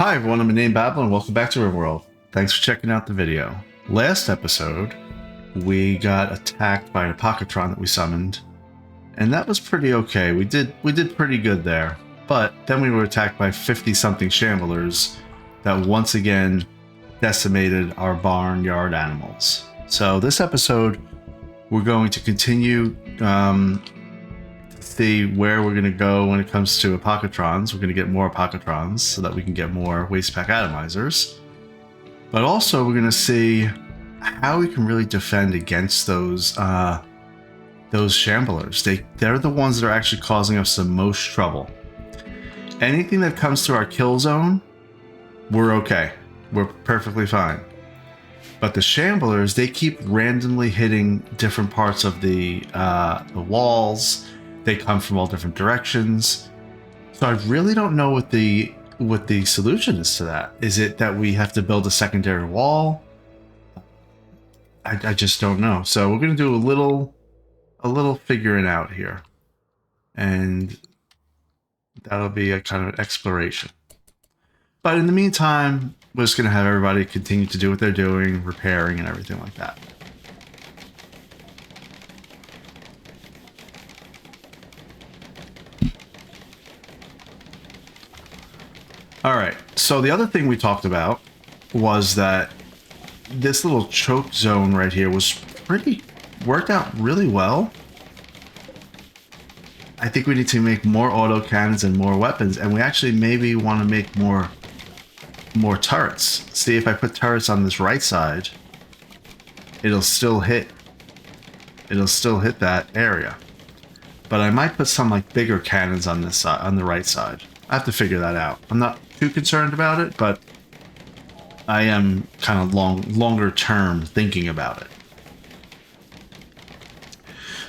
Hi everyone, I'm Inane Babble and welcome back to RimWorld. Thanks for checking out the video. Last episode, we got attacked by an Apocatron that we summoned, and that was pretty okay. We did pretty good there, but then we were attacked by 50-something Shamblers that once again decimated our barnyard animals. So this episode, we're going to continue see where we're going to go when it comes to Apocatrons. We're going to get more Apocatrons so that we can get more Waste Pack Atomizers. But also we're going to see how we can really defend against those Shamblers. They're the ones that are actually causing us the most trouble. Anything that comes to our kill zone, we're okay. We're perfectly fine. But the Shamblers, they keep randomly hitting different parts of the walls. They come from all different directions. So I really don't know what the solution is to that. Is it that we have to build a secondary wall? I just don't know. So we're going to do a little figuring out here. And that'll be a kind of an exploration. But in the meantime, we're just going to have everybody continue to do what they're doing, repairing and everything like that. All right, so the other thing we talked about was that this little choke zone right here was worked out really well. I think we need to make more auto cannons and more weapons, and we actually maybe want to make more turrets. See, if I put turrets on this right side, it'll still hit that area. But I might put some like bigger cannons on this side, on the right side. I have to figure that out. I'm not too concerned about it, but I am kind of longer term thinking about it.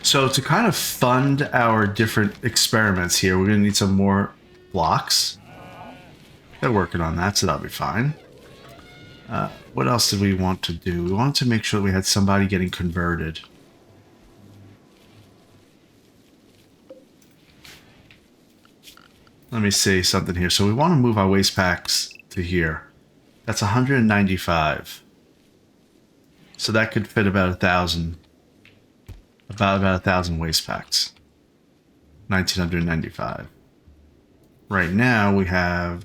So to kind of fund our different experiments here, we're going to need some more blocks. They're working on that, so that'll be fine. What else did we want to do? We wanted to make sure we had somebody getting converted. Let me see something here. So we want to move our waste packs to here. That's 195. So that could fit about 1,000. About 1,000 waste packs. 1,995. Right now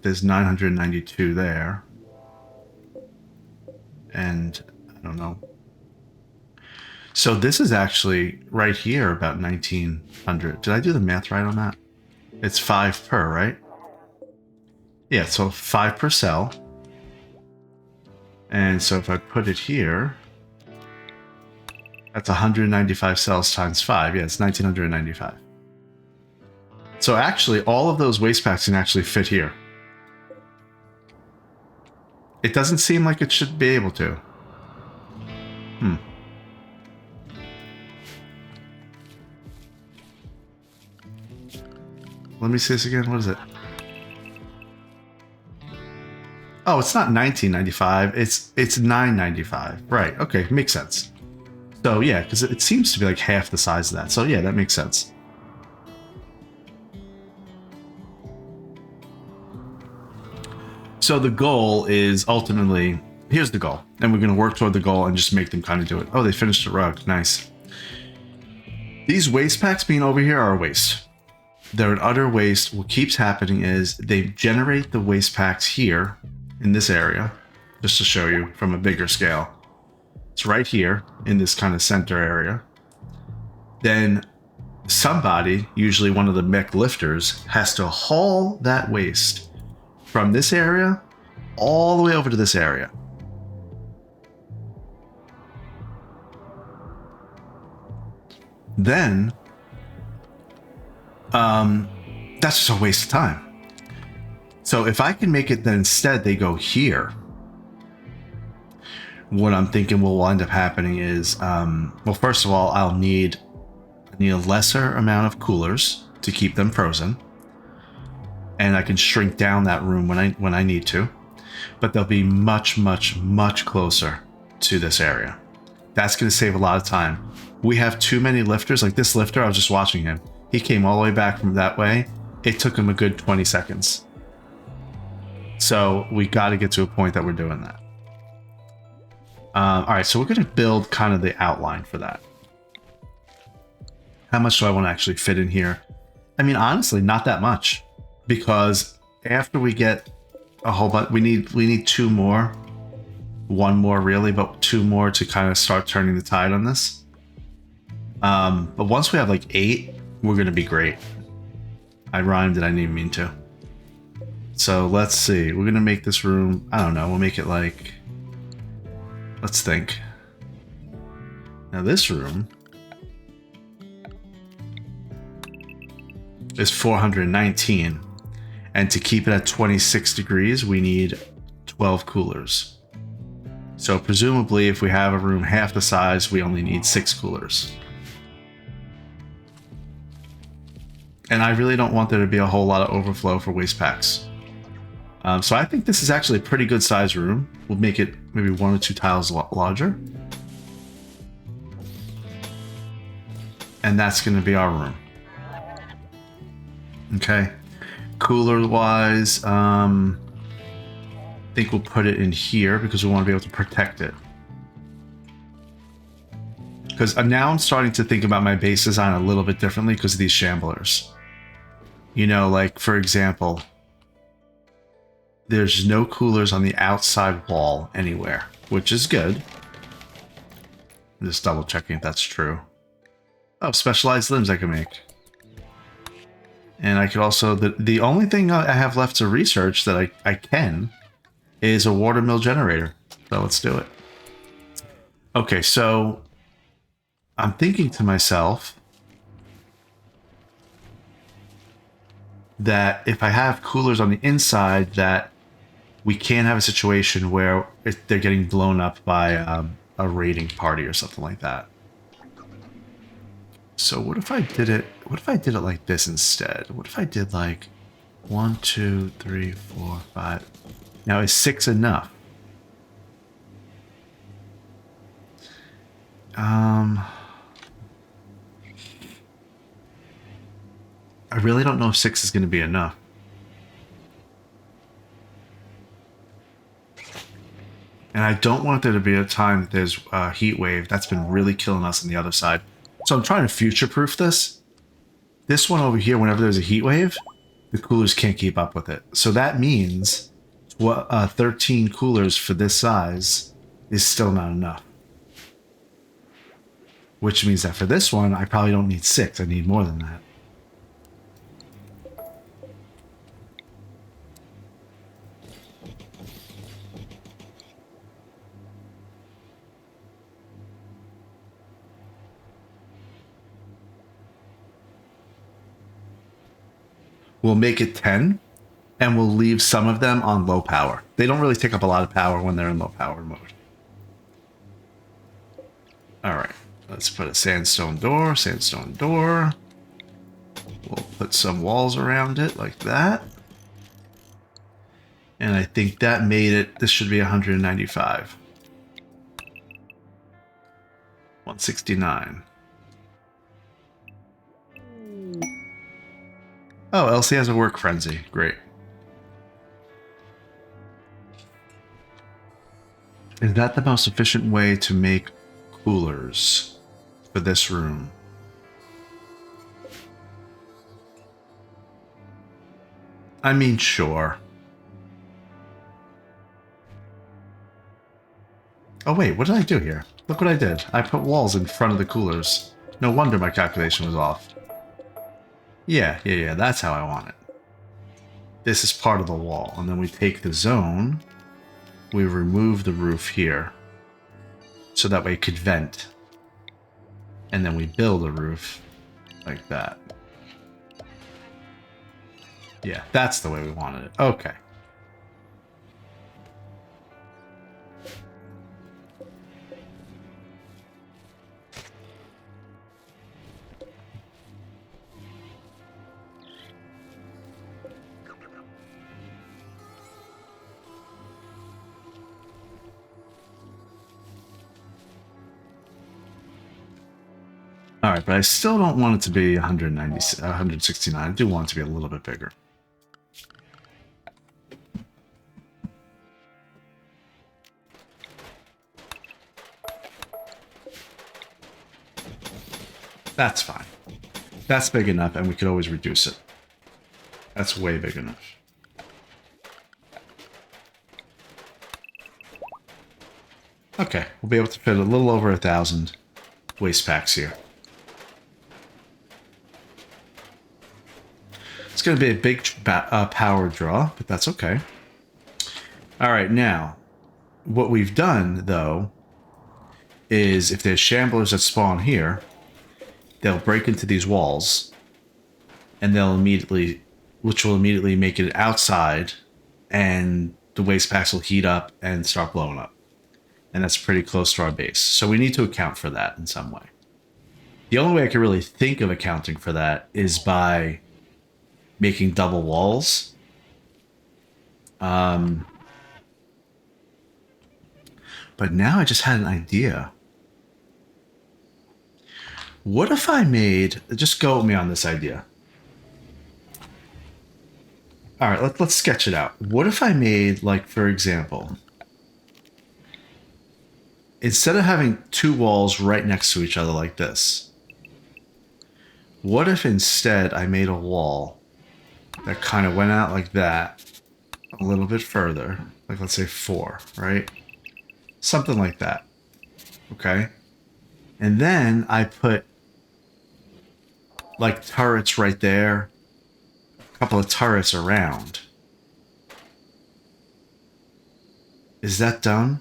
there's 992 there. And I don't know. So this is actually right here about 1,900. Did I do the math right on that? It's 5 per, right? Yeah, so 5 per cell. And so if I put it here, that's 195 cells times 5. Yeah, it's 1,995. So actually, all of those waste packs can actually fit here. It doesn't seem like it should be able to. Let me see this again. What is it? Oh, it's not 1995. It's 995. Right. Okay. Makes sense. So yeah, because it seems to be like half the size of that. So yeah, that makes sense. So the goal is ultimately, here's the goal. And we're going to work toward the goal and just make them kind of do it. Oh, they finished the rug. Nice. These waste packs being over here are a waste. They're an utter waste. What keeps happening is they generate the waste packs here in this area, just to show you from a bigger scale. It's right here in this kind of center area. Then somebody, usually one of the mech lifters, has to haul that waste from this area all the way over to this area. Then that's just a waste of time. So if I can make it that instead they go here, what I'm thinking will wind up happening is, well, first of all, I need a lesser amount of coolers to keep them frozen, and I can shrink down that room when I need to, but they'll be much closer to this area. That's going to save a lot of time. We have too many lifters. Like this lifter, I was just watching him. He came all the way back from that way. It took him a good 20 seconds. So we got to get to a point that we're doing that. All right, so we're going to build kind of the outline for that. How much do I want to actually fit in here? I mean, honestly, not that much, because after we get a whole bunch, we need two more, one more really, but two more to kind of start turning the tide on this. But once we have like 8, we're going to be great. I rhymed and I didn't even mean to. So let's see. We're going to make this room, I don't know, we'll make it like, let's think. Now this room is 419. And to keep it at 26 degrees, we need 12 coolers. So presumably if we have a room half the size, we only need 6 coolers. And I really don't want there to be a whole lot of overflow for waste packs. So I think this is actually a pretty good size room. We'll make it maybe 1 or 2 tiles larger. And that's going to be our room. Okay. Cooler wise, I think we'll put it in here because we want to be able to protect it. Because now I'm starting to think about my base design a little bit differently because of these shamblers. You know, like for example, there's no coolers on the outside wall anywhere, which is good. I'm just double checking if that's true. Oh, specialized limbs I can make. And I could also, the only thing I have left to research that I can is a water mill generator. So let's do it. Okay, so I'm thinking to myself that if I have coolers on the inside, that we can't have a situation where they're getting blown up by a raiding party or something like that. So what if I did it? What if I did it like this instead? What if I did like 1, 2, 3, 4, 5? Now is 6 enough? I really don't know if 6 is going to be enough. And I don't want there to be a time that there's a heat wave. That's been really killing us on the other side. So I'm trying to future-proof this. This one over here, whenever there's a heat wave, the coolers can't keep up with it. So that means 13 coolers for this size is still not enough. Which means that for this one, I probably don't need 6. I need more than that. We'll make it 10, and we'll leave some of them on low power. They don't really take up a lot of power when they're in low power mode. All right, let's put a sandstone door, sandstone door. We'll put some walls around it like that. And I think that made it, this should be 195. 169. Oh, Elsie has a work frenzy. Great. Is that the most efficient way to make coolers for this room? I mean, sure. Oh wait, what did I do here? Look what I did. I put walls in front of the coolers. No wonder my calculation was off. Yeah, that's how I want it. This is part of the wall, and then we take the zone, we remove the roof here, so that way it could vent. And then we build a roof like that. Yeah, that's the way we wanted it. Okay. All right, but I still don't want it to be 169. I do want it to be a little bit bigger. That's fine. That's big enough, and we could always reduce it. That's way big enough. Okay, we'll be able to fit a little over 1,000 waste packs here. It's going to be a big power draw, but that's okay. All right, now, what we've done, though, is if there's shamblers that spawn here, they'll break into these walls, and which will immediately make it outside, and the waste packs will heat up and start blowing up. And that's pretty close to our base. So we need to account for that in some way. The only way I can really think of accounting for that is by making double walls. But now I just had an idea. What if I made... Just go with me on this idea. All right, let's sketch it out. What if I made, like, for example... Instead of having two walls right next to each other like this, what if instead I made a wall that kind of went out like that, a little bit further, like let's say 4, right? Something like that, okay? And then I put like turrets right there, a couple of turrets around. Is that dumb?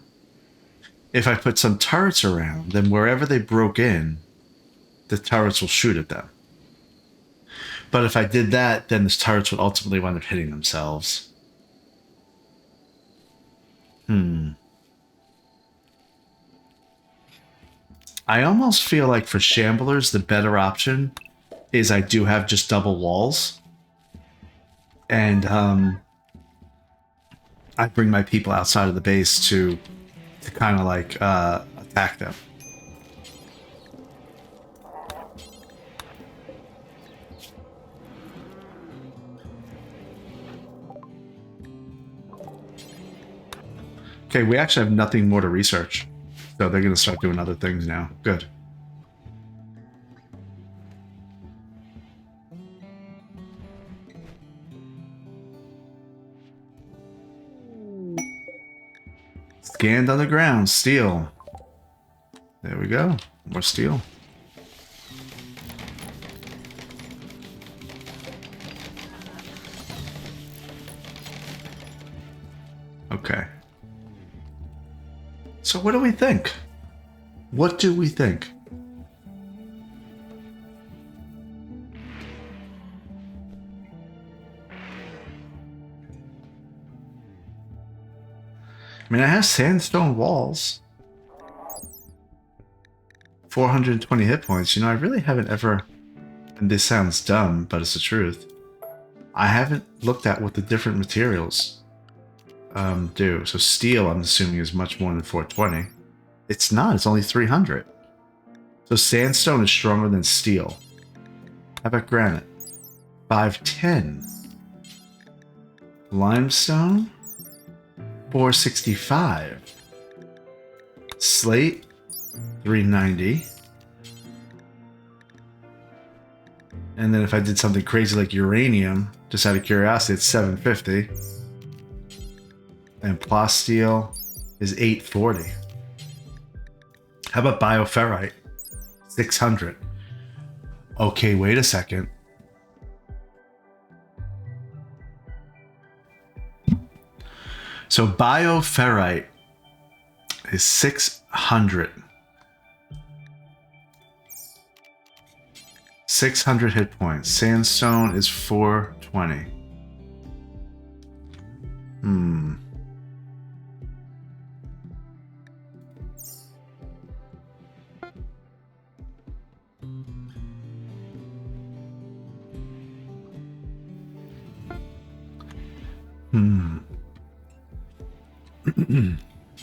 If I put some turrets around, then wherever they broke in, the turrets will shoot at them. But if I did that, then the turrets would ultimately wind up hitting themselves. I almost feel like for shamblers, the better option is I do have just double walls. And I bring my people outside of the base to kind of like attack them. Okay, we actually have nothing more to research. So they're going to start doing other things now. Good. Scanned on the ground. Steel. There we go. More steel. Okay. So what do we think? What do we think? I mean, I have sandstone walls. 420 hit points. You know, I really haven't ever... And this sounds dumb, but it's the truth. I haven't looked at what the different materials do. So steel, I'm assuming, is much more than 420. It's not. It's only 300. So sandstone is stronger than steel. How about granite? 510. Limestone? 465. Slate? 390. And then if I did something crazy like uranium, just out of curiosity, it's 750. And plasteel is 840. How about bioferrite? 600. Okay, wait a second. So bioferrite is 600. 600 hit points. Sandstone is 420.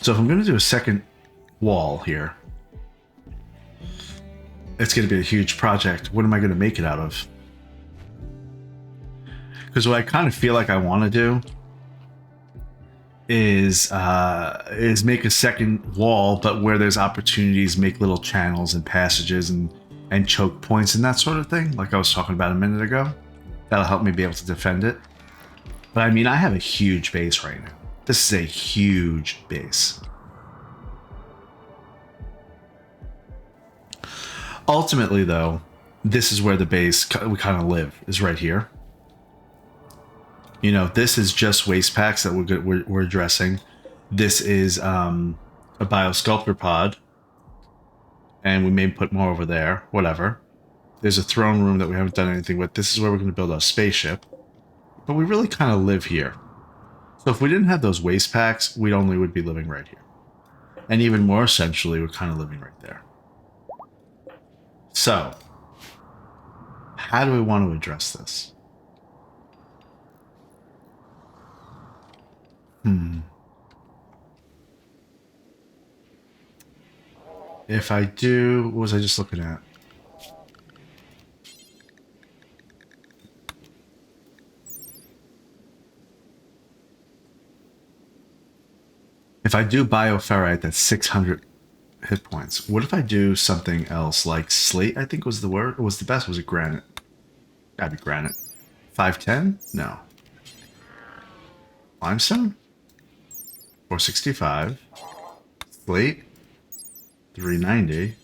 So if I'm going to do a second wall here, it's going to be a huge project. What am I going to make it out of? Because what I kind of feel like I want to do is make a second wall, but where there's opportunities, make little channels and passages and and choke points and that sort of thing, like I was talking about a minute ago. That'll help me be able to defend it. But I mean, I have a huge base right now. This is a huge base. Ultimately, though, this is where the base we kind of live, is right here. You know, this is just waste packs that we're addressing. This is a biosculptor pod, and we may put more over there. Whatever. There's a throne room that we haven't done anything with. This is where we're going to build our spaceship, but we really kind of live here. So if we didn't have those waste packs, we only would be living right here, and even more essentially, we're kind of living right there. So, how do we want to address this? If I do, what was I just looking at? If I do bioferrite, that's 600 hit points. What if I do something else like slate? I think was the word. Or was the best? Was it granite? Gotta be granite. 510? No. Limestone? 465. Slate? 390.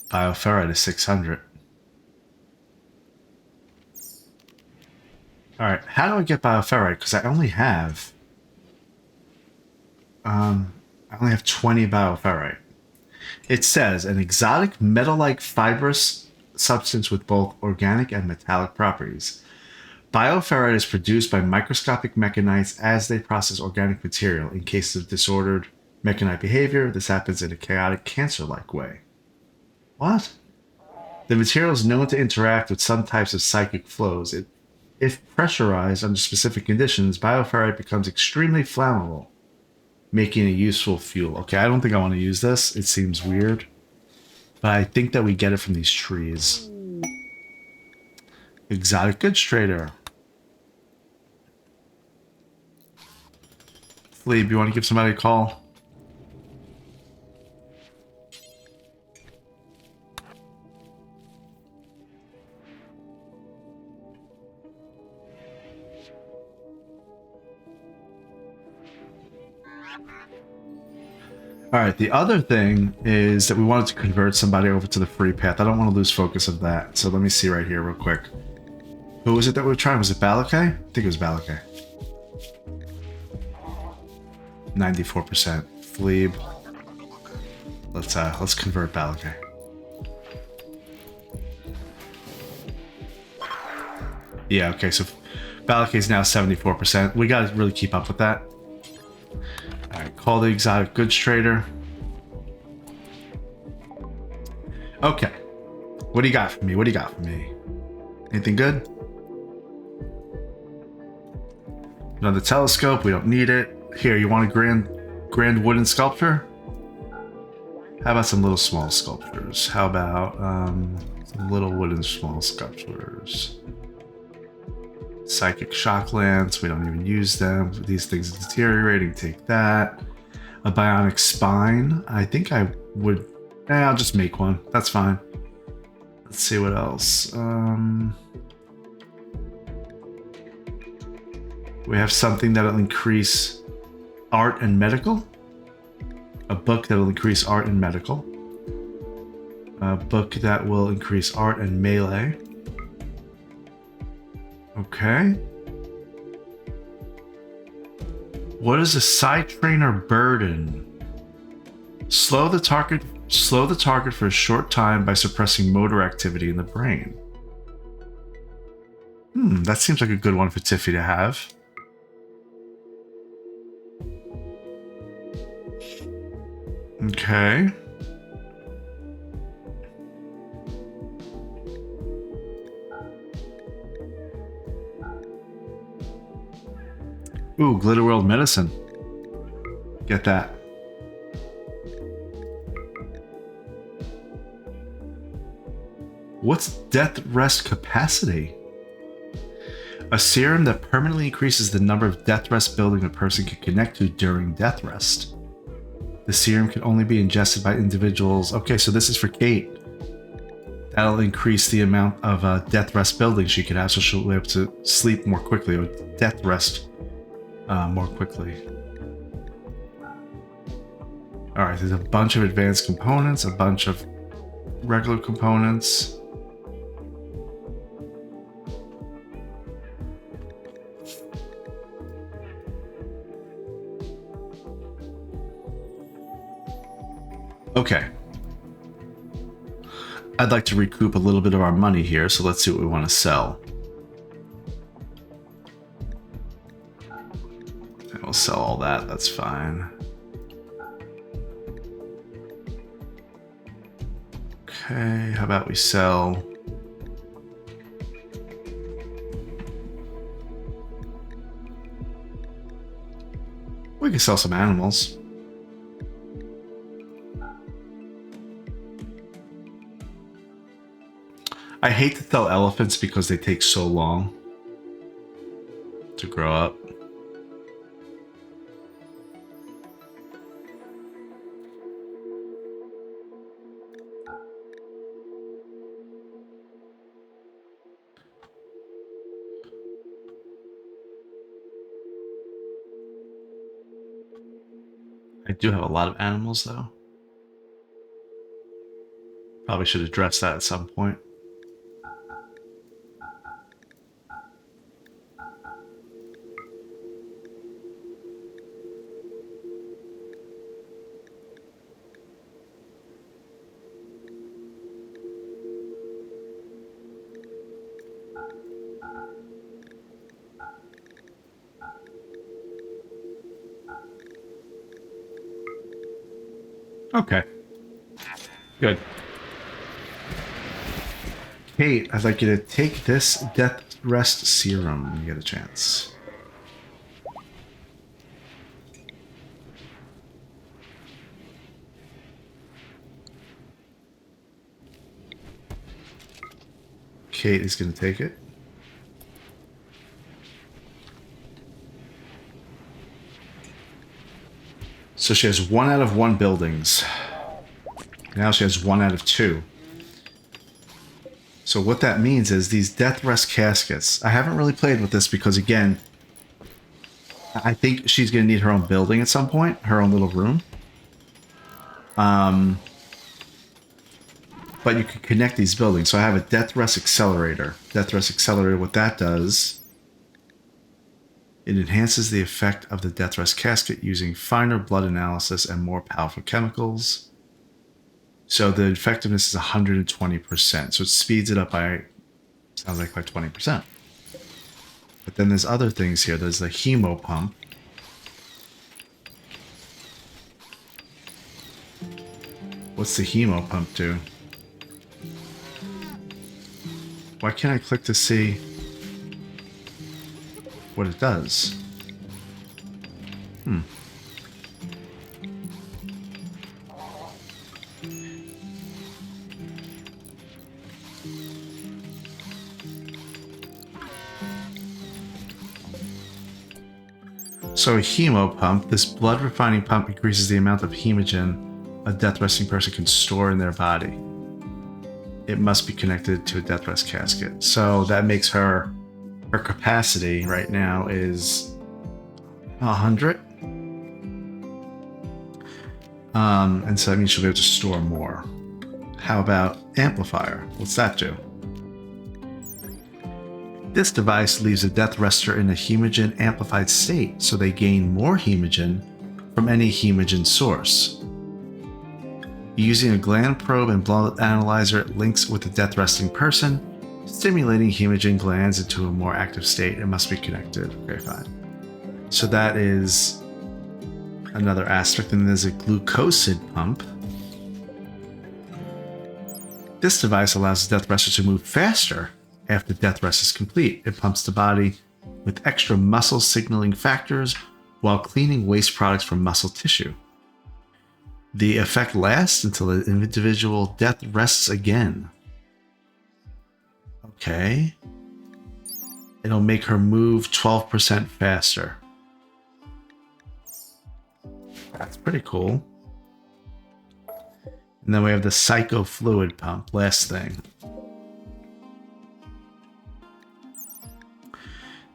Bioferrite is 600. Alright, how do I get bioferrite? Because I only have 20 bioferrite. It says an exotic metal-like fibrous substance with both organic and metallic properties. Bioferrite is produced by microscopic mechanites as they process organic material. In cases of disordered mechanite behavior, this happens in a chaotic, cancer-like way. What? The material is known to interact with some types of psychic flows. If pressurized under specific conditions, bioferrite becomes extremely flammable, making a useful fuel. Okay, I don't think I want to use this. It seems weird. But I think that we get it from these trees. Exotic goods trader. Fleeb, you want to give somebody a call? All right, the other thing is that we wanted to convert somebody over to the free path. I don't want to lose focus of that. So let me see right here real quick. Who was it that we were trying? Was it Balakay? I think it was Balakay. 94%. Fleeb. Let's convert Balakay. Yeah, okay, so Balakay is now 74%. We gotta really keep up with that. Alright, call the exotic goods trader. Okay. What do you got for me? What do you got for me? Anything good? Another telescope. We don't need it. Here, you want a grand wooden sculpture? How about some little small sculptures? How about some little wooden small sculptures? Psychic shock lance, we don't even use them. These things are deteriorating, take that. A bionic spine, I think I would, I'll just make one, that's fine. Let's see what else. We have something that'll increase art and medical. A book that'll increase art and medical. A book that will increase art and melee. Okay. What is a side trainer burden? Slow the target for a short time by suppressing motor activity in the brain. That seems like a good one for Tiffy to have. Okay. Ooh, Glitter World Medicine. Get that. What's death rest capacity? A serum that permanently increases the number of death rest building a person can connect to during death rest. The serum can only be ingested by individuals. Okay, so this is for Kate. That'll increase the amount of death rest building she could have, so she'll be able to sleep more quickly, or death rest more quickly. All right, there's a bunch of advanced components, a bunch of regular components. Okay. I'd like to recoup a little bit of our money here, so let's see what we want to sell. And we'll sell all that, that's fine. Okay, how about we sell... We can sell some animals. I hate to sell elephants because they take so long to grow up. I do have a lot of animals though. Probably should address that at some point. Okay. Good. Kate, I'd like you to take this death rest serum when you get a chance. Kate is going to take it. So she has 1 out of 1 buildings. Now she has 1 out of 2. So what that means is these death rest caskets. I haven't really played with this because, again, I think she's going to need her own building at some point, her own little room. But you can connect these buildings. So I have a death rest accelerator. Death rest accelerator, what that does, it enhances the effect of the death rest casket using finer blood analysis and more powerful chemicals. So the effectiveness is 120%. So it speeds it up by, sounds like by 20%. But then there's other things here. There's the hemo pump. What's the hemo pump do? Why can't I click to see what it does? So a hemo pump, this blood refining pump increases the amount of hemogen a death resting person can store in their body. It must be connected to a death rest casket. So that makes her capacity right now is 100. And so that means she'll be able to store more. How about amplifier? What's that do? This device leaves a death rester in a hemogen amplified state, so they gain more hemogen from any hemogen source. Using a gland probe and blood analyzer, it links with the death resting person, stimulating hemogen glands into a more active state. It must be connected. Okay, fine. So that is another aspect. And there's a glucosid pump. This device allows the death rester to move faster after death rest is complete. It pumps the body with extra muscle signaling factors while cleaning waste products from muscle tissue. The effect lasts until the individual death rests again. Okay. It'll make her move 12% faster. That's pretty cool. And then we have the Psycho Fluid Pump, last thing.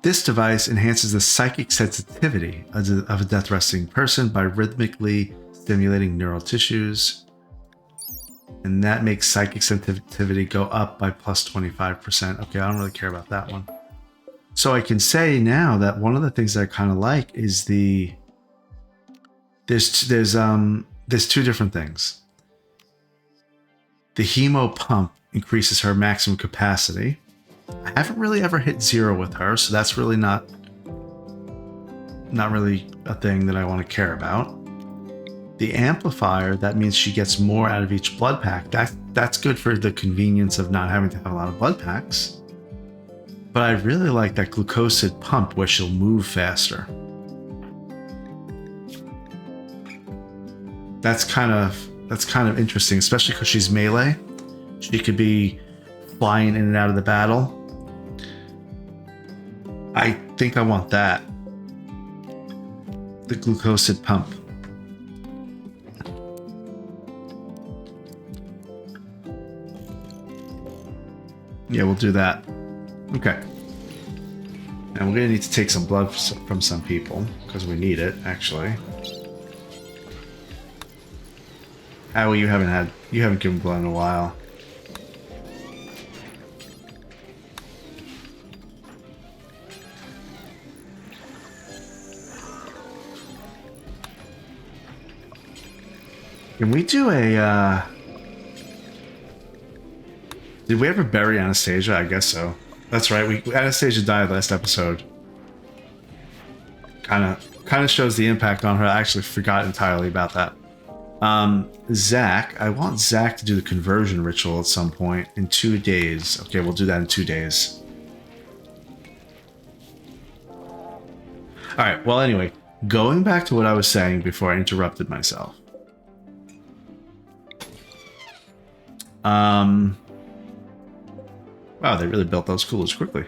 This device enhances the psychic sensitivity of a death resting person by rhythmically stimulating neural tissues. And that makes psychic sensitivity go up by plus 25%. Okay, I don't really care about that one. So I can say now that one of the things that I kind of like is there's two different things. The Hemo Pump increases her maximum capacity. I haven't really ever hit 0 with her, so that's really not really a thing that I want to care about. The amplifier, that means she gets more out of each blood pack. That's good for the convenience of not having to have a lot of blood packs. But I really like that glucosid pump where she'll move faster. That's kind of interesting, especially because she's melee. She could be flying in and out of the battle. I think I want that. The glucosid pump. Yeah, we'll do that. Okay. And we're gonna need to take some blood from some people because we need it, actually. Well, you haven't given blood in a while. Can we do a, did we ever bury Anastasia? I guess so. That's right, Anastasia died last episode. Kind of shows the impact on her. I actually forgot entirely about that. Zach, I want Zach to do the conversion ritual at some point in 2 days. Okay, we'll do that in 2 days. Alright, well anyway, going back to what I was saying before I interrupted myself. Wow, they really built those coolers quickly.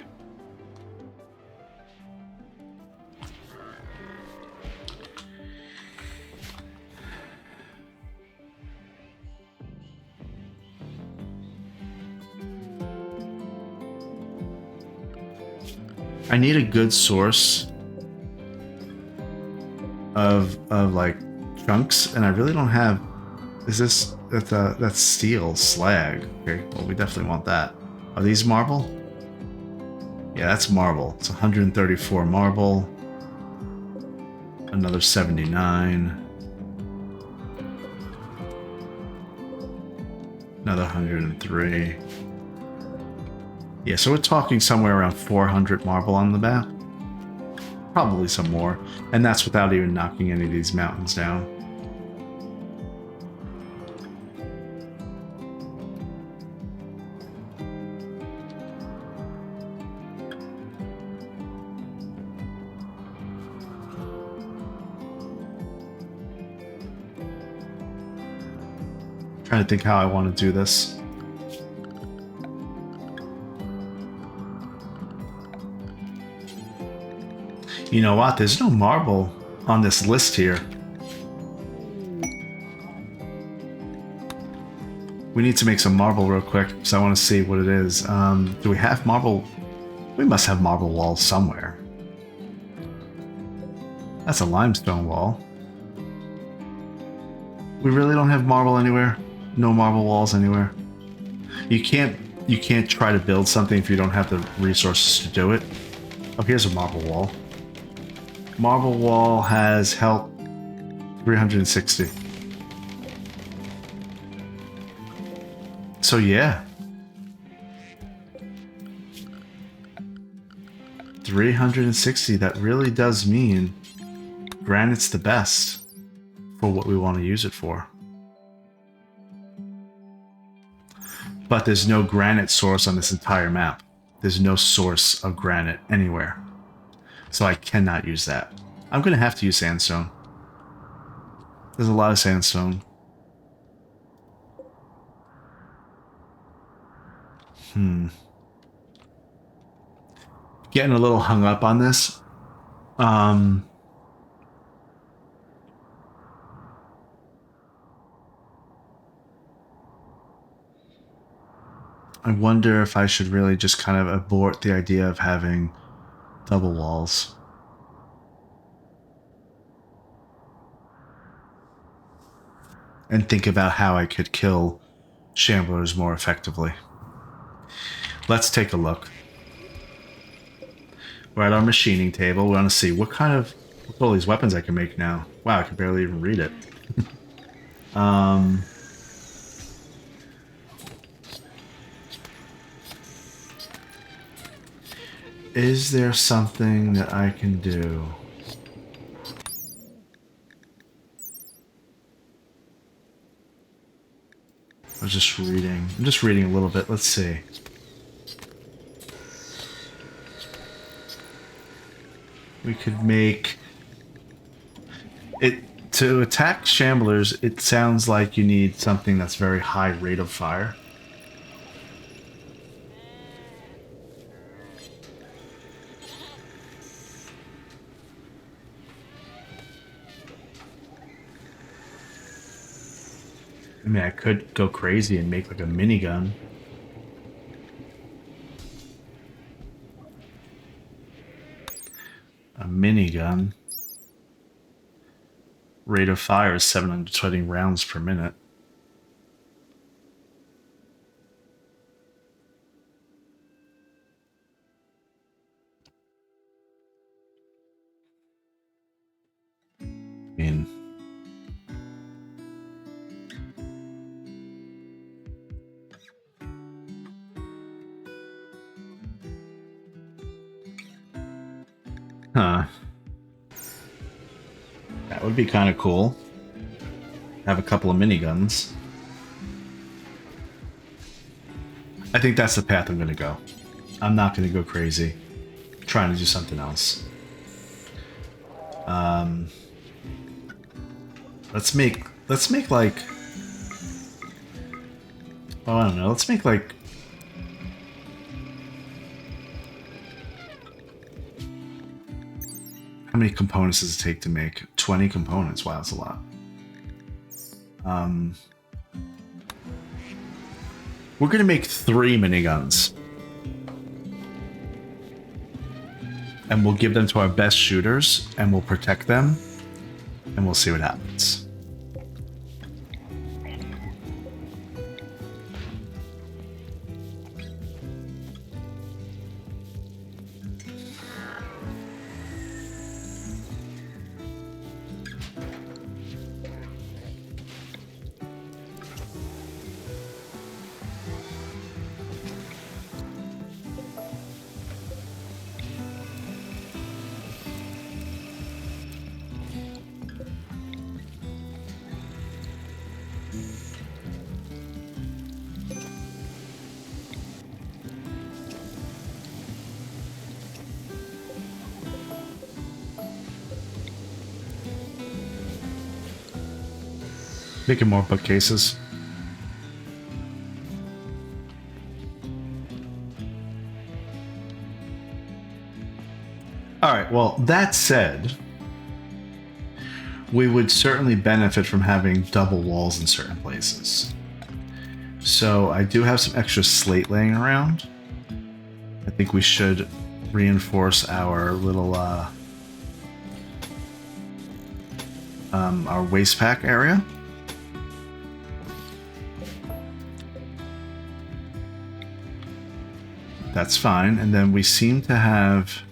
I need a good source of like chunks, and I really don't have. Is this that's steel slag? Okay, well we definitely want that. Are these marble? Yeah, that's marble. It's 134 marble. Another 79. Another 103. Yeah, so we're talking somewhere around 400 marble on the map. Probably some more. And that's without even knocking any of these mountains down. Trying to think how I want to do this. You know what? There's no marble on this list here. We need to make some marble real quick because I want to see what it is. Do we have marble? We must have marble walls somewhere. That's a limestone wall. We really don't have marble anywhere? No marble walls anywhere? You can't try to build something if you don't have the resources to do it. Oh, here's a marble wall. Marble wall has health 360. So yeah. 360, that really does mean granite's the best for what we want to use it for. But there's no granite source on this entire map. There's no source of granite anywhere. So I cannot use that. I'm going to have to use sandstone. There's a lot of sandstone. Getting a little hung up on this. I wonder if I should really just kind of abort the idea of having double walls. And think about how I could kill Shamblers more effectively. Let's take a look. We're at our machining table. We want to see what kind of... Look at all these weapons I can make now. Wow, I can barely even read it. Is there something that I can do? I was just reading. I'm just reading a little bit. Let's see. We could make it to attack Shamblers. It sounds like you need something that's very high rate of fire. I mean, I could go crazy and make like a minigun. A minigun. Rate of fire is 720 rounds per minute. I mean... Huh. That would be kind of cool. Have a couple of miniguns. I think that's the path I'm going to go. I'm not going to go crazy. I'm trying to do something else. Let's make like... Oh, I don't know. Let's make like... How many components does it take to make? 20 components. Wow, that's a lot. We're going to make 3 miniguns. And we'll give them to our best shooters, and we'll protect them, and we'll see what happens. Making more bookcases. Alright, well, that said, we would certainly benefit from having double walls in certain places. So I do have some extra slate laying around. I think we should reinforce our little our waste pack area. That's fine. And then we seem to have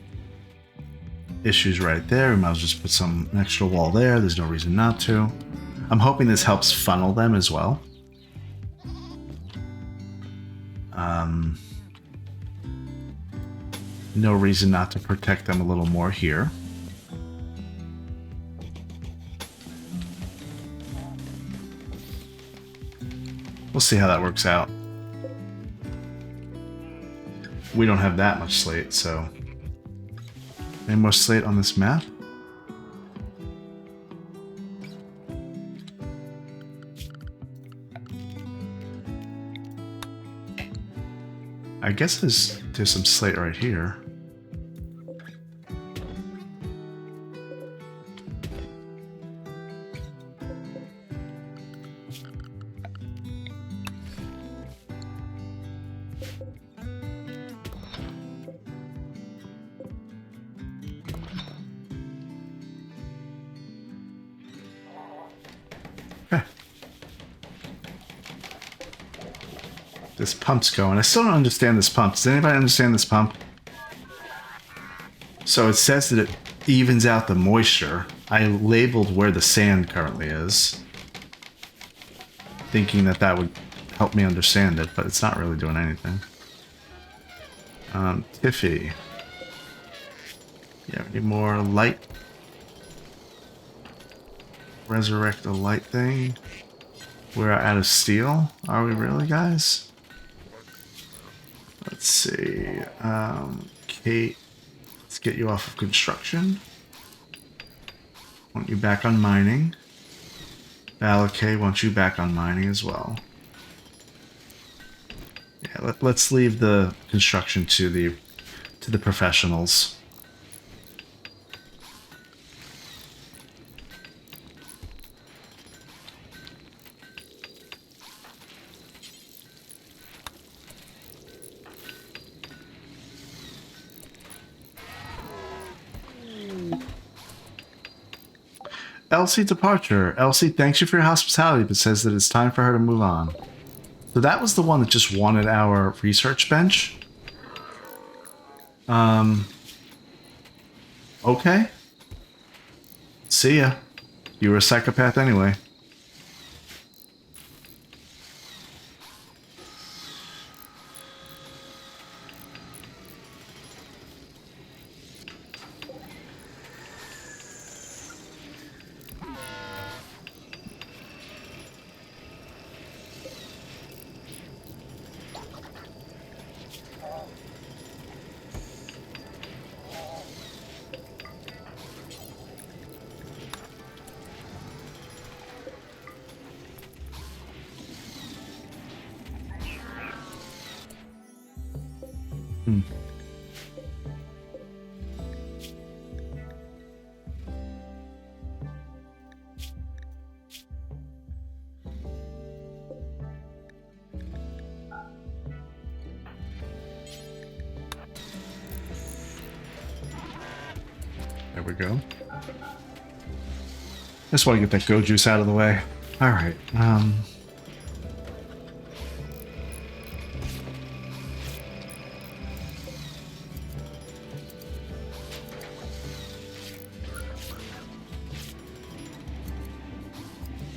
issues right there. We might as well just put some extra wall there. There's no reason not to. I'm hoping this helps funnel them as well. No reason not to protect them a little more here. We'll see how that works out. We don't have that much slate, so... Any more slate on this map? I guess there's some slate right here. This pump's going. I still don't understand this pump. Does anybody understand this pump? So it says that it evens out the moisture. I labeled where the sand currently is, thinking that that would help me understand it, but it's not really doing anything. Tiffy. Yeah, we need more light. Resurrect the light thing. We're out of steel. Are we really, guys? Let's see. Kate, let's get you off of construction. Want you back on mining. Balakay wants you back on mining as well. Yeah, let's leave the construction to the professionals. Elsie departure. Elsie thanks you for your hospitality, but says that it's time for her to move on. So that was the one that just wanted our research bench. Okay. See ya. You were a psychopath anyway. There we go. Just want to get that go juice out of the way. All right.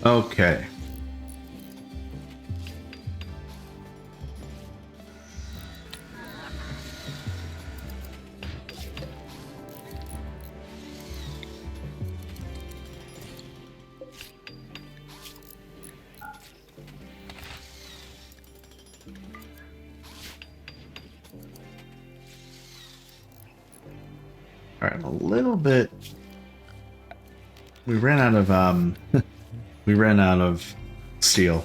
Okay. All right, a little bit. We ran out of we ran out of steel.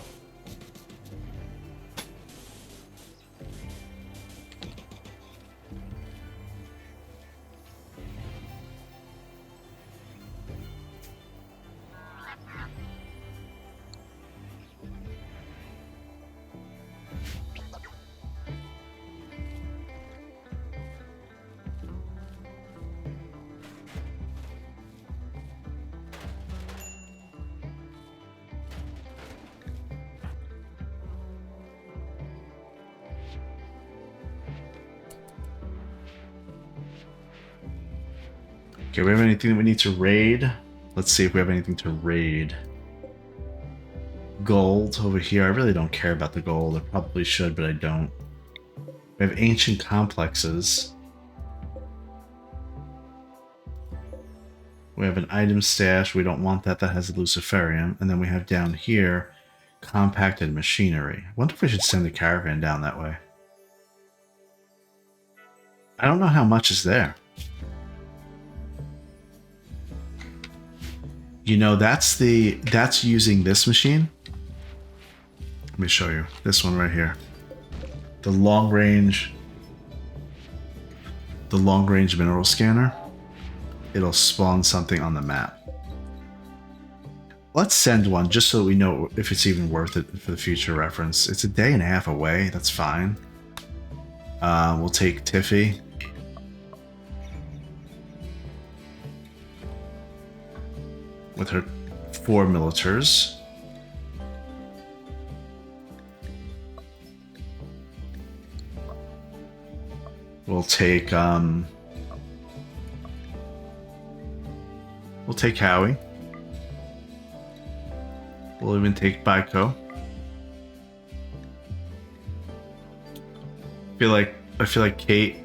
Okay, we have anything that we need to raid? Let's see if we have anything to raid. Gold over here. I really don't care about the gold. I probably should, but I don't. We have ancient complexes. We have an item stash. We don't want that. That has a Luciferium. And then we have down here compacted machinery. I wonder if we should send the caravan down that way. I don't know how much is there. You know, that's using this machine. Let me show you this one right here. The long range mineral scanner. It'll spawn something on the map. Let's send one just so we know if it's even worth it for the future reference. It's a day and a half away. That's fine. We'll take Tiffy. With her 4 militars. We'll take Howie. We'll even take Baiko. I feel like Kate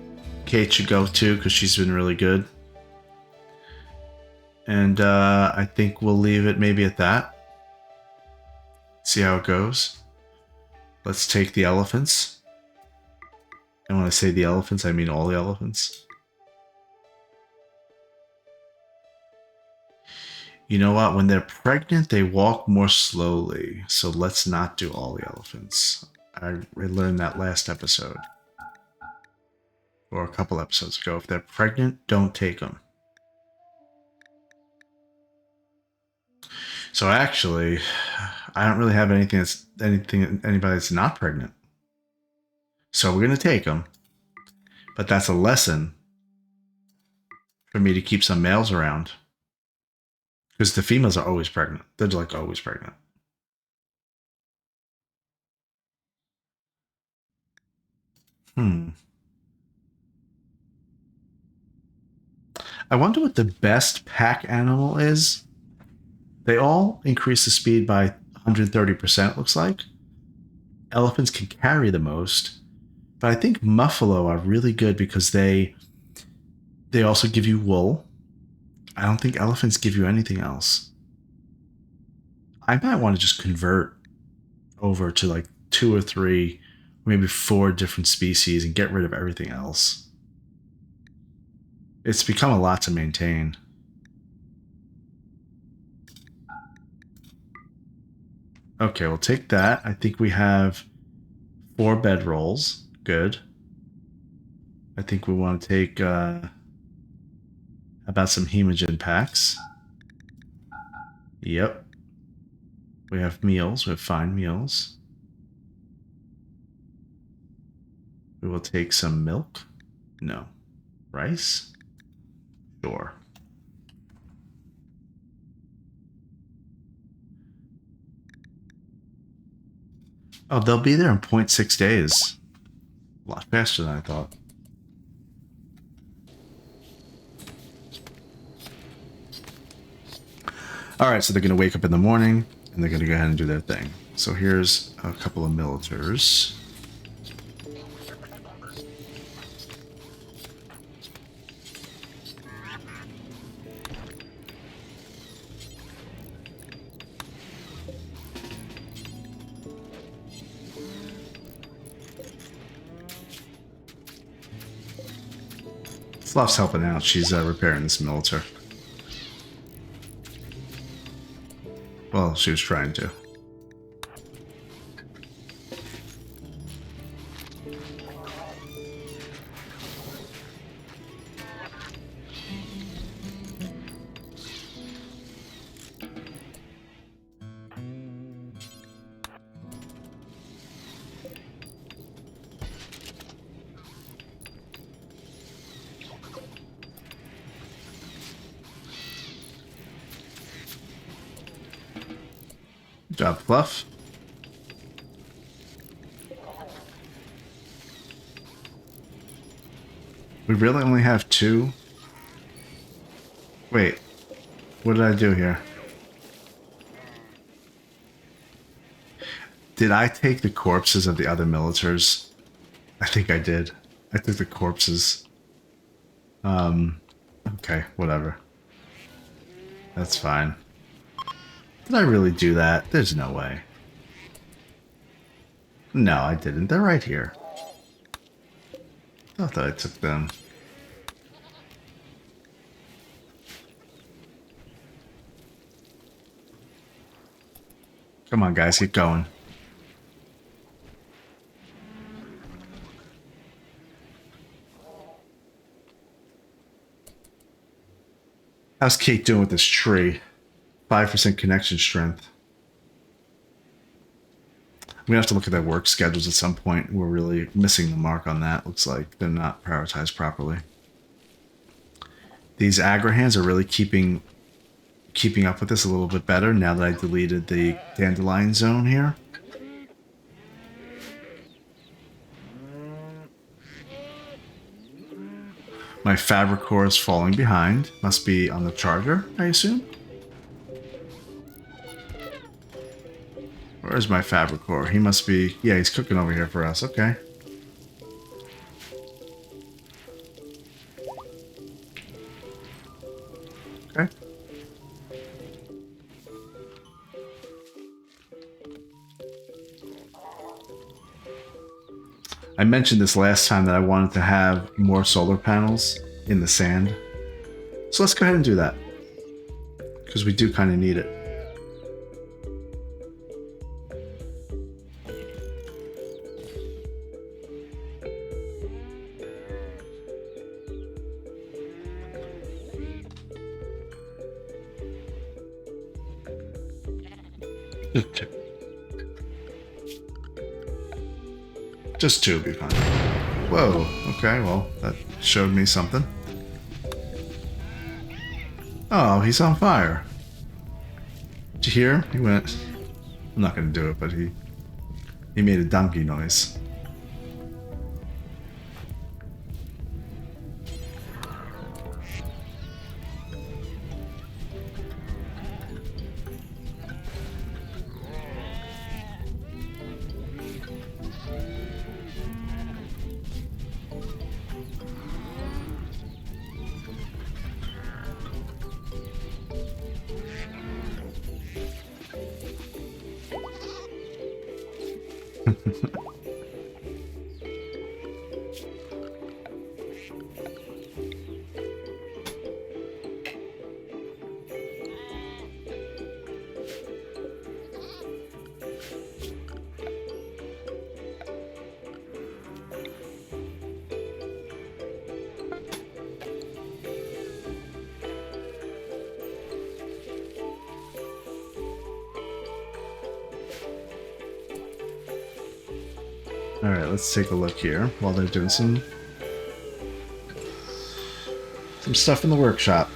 should go too because she's been really good. And I think we'll leave it maybe at that. See how it goes. Let's take the elephants. And when I say the elephants, I mean all the elephants. You know what? When they're pregnant, they walk more slowly. So let's not do all the elephants. I learned that last episode. Or a couple episodes ago. If they're pregnant, don't take them. So actually, I don't really have anybody that's not pregnant. So we're gonna take them, but that's a lesson for me to keep some males around because the females are always pregnant. They're like always pregnant. I wonder what the best pack animal is. They all increase the speed by 130%, looks like. Elephants can carry the most. But I think Muffalo are really good because they also give you wool. I don't think elephants give you anything else. I might want to just convert over to like 2 or 3, maybe 4 different species and get rid of everything else. It's become a lot to maintain. Okay, we'll take that. I think we have 4 bedrolls. Good. I think we want to take about some Hemogen packs. Yep. We have meals. We have fine meals. We will take some milk. No. Rice? Sure. Oh, they'll be there in 0.6 days. A lot faster than I thought. Alright, so they're going to wake up in the morning, and they're going to go ahead and do their thing. So here's a couple of militars. Fluff's helping out. She's repairing this militar. Well, she was trying to. Good job, Fluff. We really only have 2? Wait, what did I do here? Did I take the corpses of the other militars? I think I did. I took the corpses. Okay, whatever. That's fine. Did I really do that? There's no way. No, I didn't. They're right here. I thought I took them. Come on, guys, get going. How's Kate doing with this tree? 5% connection strength. I'm gonna have to look at their work schedules at some point. We're really missing the mark on that. Looks like they're not prioritized properly. These Agrahans are really keeping up with this a little bit better now that I deleted the dandelion zone here. My fabric core is falling behind. Must be on the charger, I assume. Where's my fabric core? He must be... Yeah, he's cooking over here for us. Okay. Okay. I mentioned this last time that I wanted to have more solar panels in the sand. So let's go ahead and do that. Because we do kind of need it. Just two would be fine. Whoa, okay, well, that showed me something. Oh, he's on fire. Did you hear him? He went... I'm not going to do it, but he made a donkey noise. Alright, let's take a look here while they're doing some stuff in the workshop.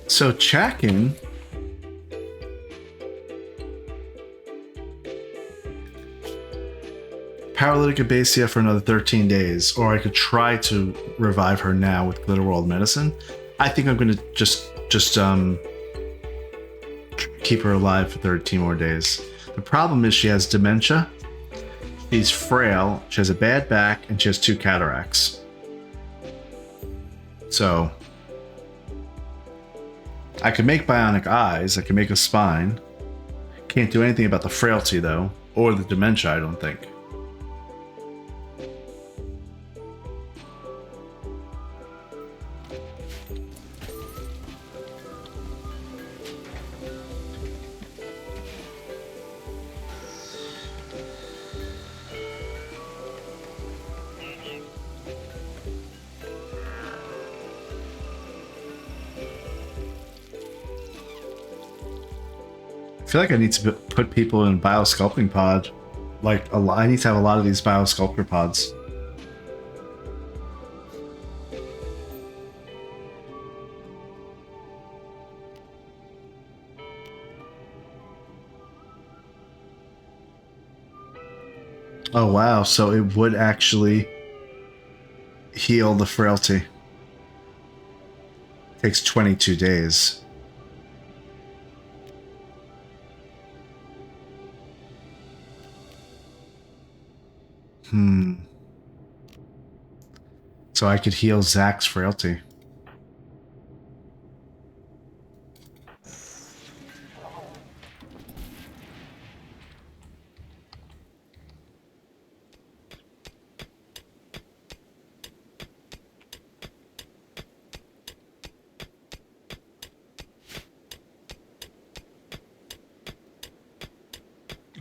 So Chakin paralytic Abacia for another 13 days, or I could try to revive her now with Glitterworld medicine. I think I'm gonna just keep her alive for 13 more days. The problem is she has dementia, she's frail, she has a bad back, and she has 2 cataracts. So I could make bionic eyes, I could make a spine. Can't do anything about the frailty though, or the dementia, I don't think. I feel like I need to put people in biosculpting pod. Like, I need to have a lot of these biosculptor pods. Oh wow, so it would actually heal the frailty. Takes 22 days. So I could heal Zach's frailty.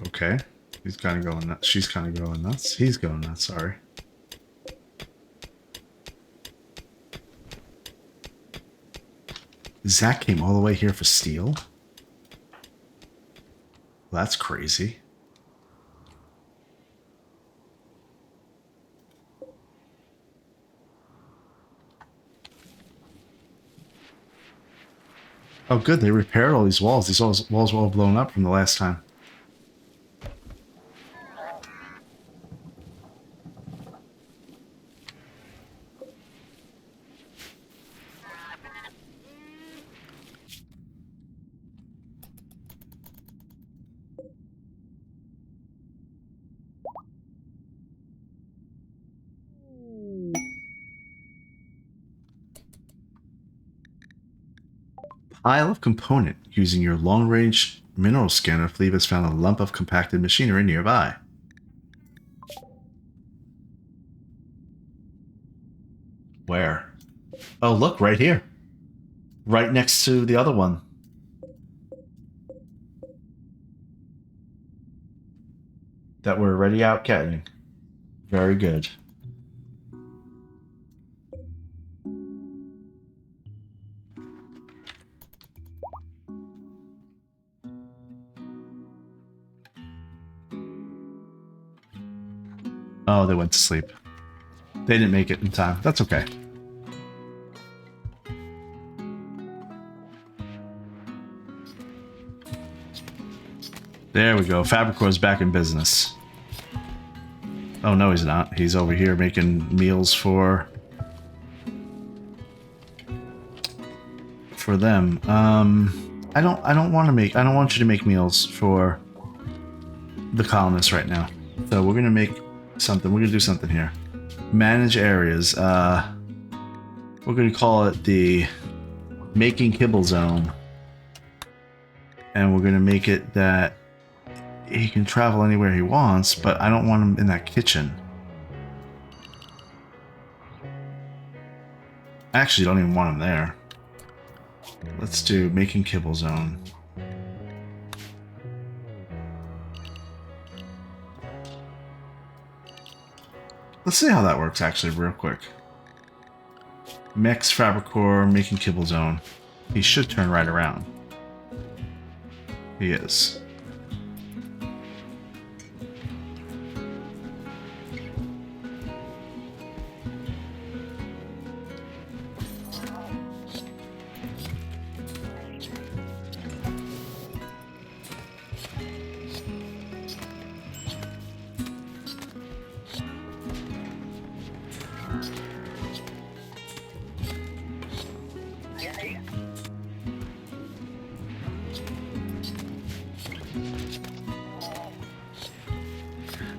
Okay. He's kind of going nuts. She's kind of going nuts. He's going nuts, sorry. Zach came all the way here for steel? Well, that's crazy. Oh, good. They repaired all these walls. These walls were all blown up from the last time. Pile of component. Using your long-range mineral scanner, Fleeve has found a lump of compacted machinery nearby. Where? Oh, look, right here. Right next to the other one. That we're already out getting. Very good. Oh, they went to sleep. They didn't make it in time. That's okay. There we go. Fabricor's back in business. Oh, no, he's not. He's over here making meals for them. I don't want you to make meals for the colonists right now. So we're gonna make something. We're gonna do something here. Manage areas. We're gonna call it the Making Kibble Zone. And we're gonna make it that he can travel anywhere he wants, but I don't want him in that kitchen. I actually don't even want him there. Let's do Making Kibble Zone. Let's see how that works actually real quick. Mex Fabricor, Making Kibble Zone. He should turn right around. He is.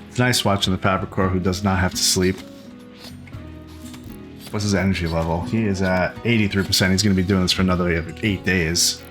It's nice watching the Fabricor who does not have to sleep. What's his energy level? He is at 83%. He's going to be doing this for another 8 days.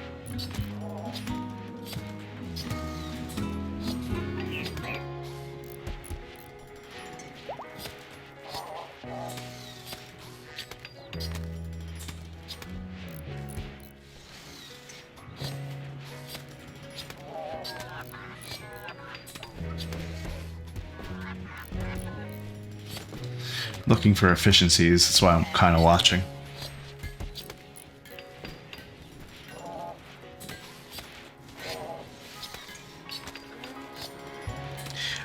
Looking for efficiencies, that's why I'm kind of watching.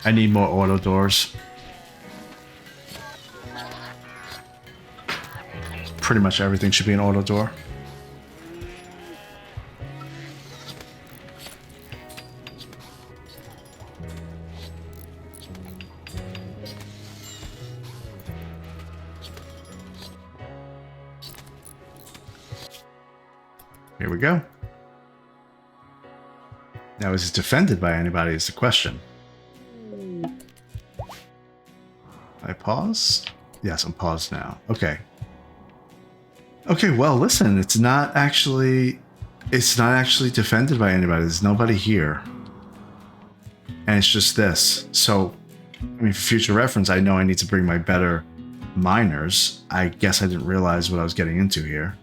I need more auto doors. Pretty much everything should be an auto door. Here we go. Now, is it defended by anybody is the question. I pause? Yes, I'm paused now. Okay. Okay, well, listen, it's not actually defended by anybody. There's nobody here. And it's just this. So, I mean, for future reference, I know I need to bring my better miners. I guess I didn't realize what I was getting into here.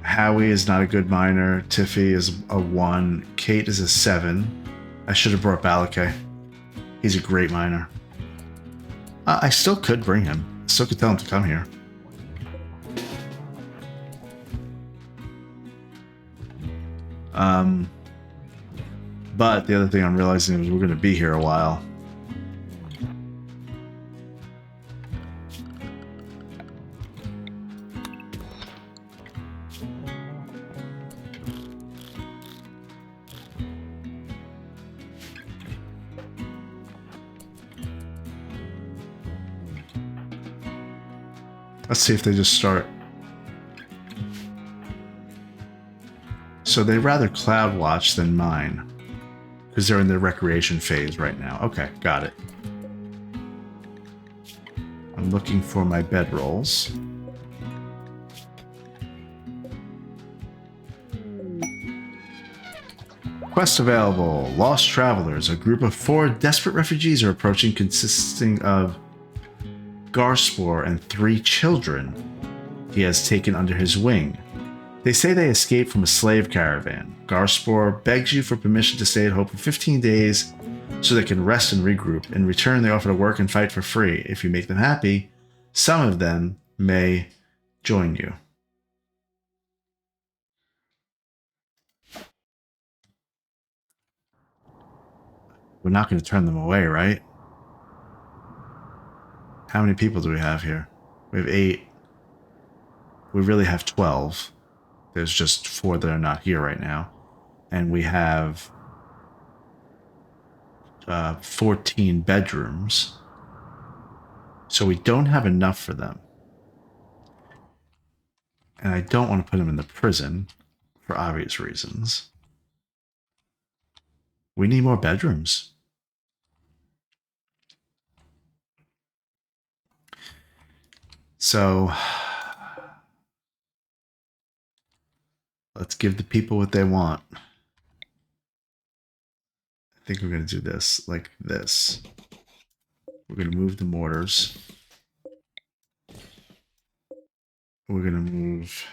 Howie is not a good miner. Tiffy is a 1. Kate is a 7. I should have brought Balakay. He's a great miner. I still could bring him. I still could tell him to come here. But the other thing I'm realizing is we're going to be here a while. Let's see if they just start. So they rather Cloud Watch than mine. Because they're in the recreation phase right now. Okay, got it. I'm looking for my bedrolls. Quest available. Lost Travelers. A group of 4 desperate refugees are approaching, consisting of Garspor and 3 children he has taken under his wing. They say they escaped from a slave caravan. Garspor begs you for permission to stay at home for 15 days so they can rest and regroup. In return, they offer to work and fight for free. If you make them happy, some of them may join you. We're not going to turn them away, right? How many people do we have here? We have 8. We really have 12. There's just 4 that are not here right now. And we have 14 bedrooms. So we don't have enough for them. And I don't want to put them in the prison for obvious reasons. We need more bedrooms. So let's give the people what they want. I think we're going to do this like this. We're going to move the mortars. We're going to move...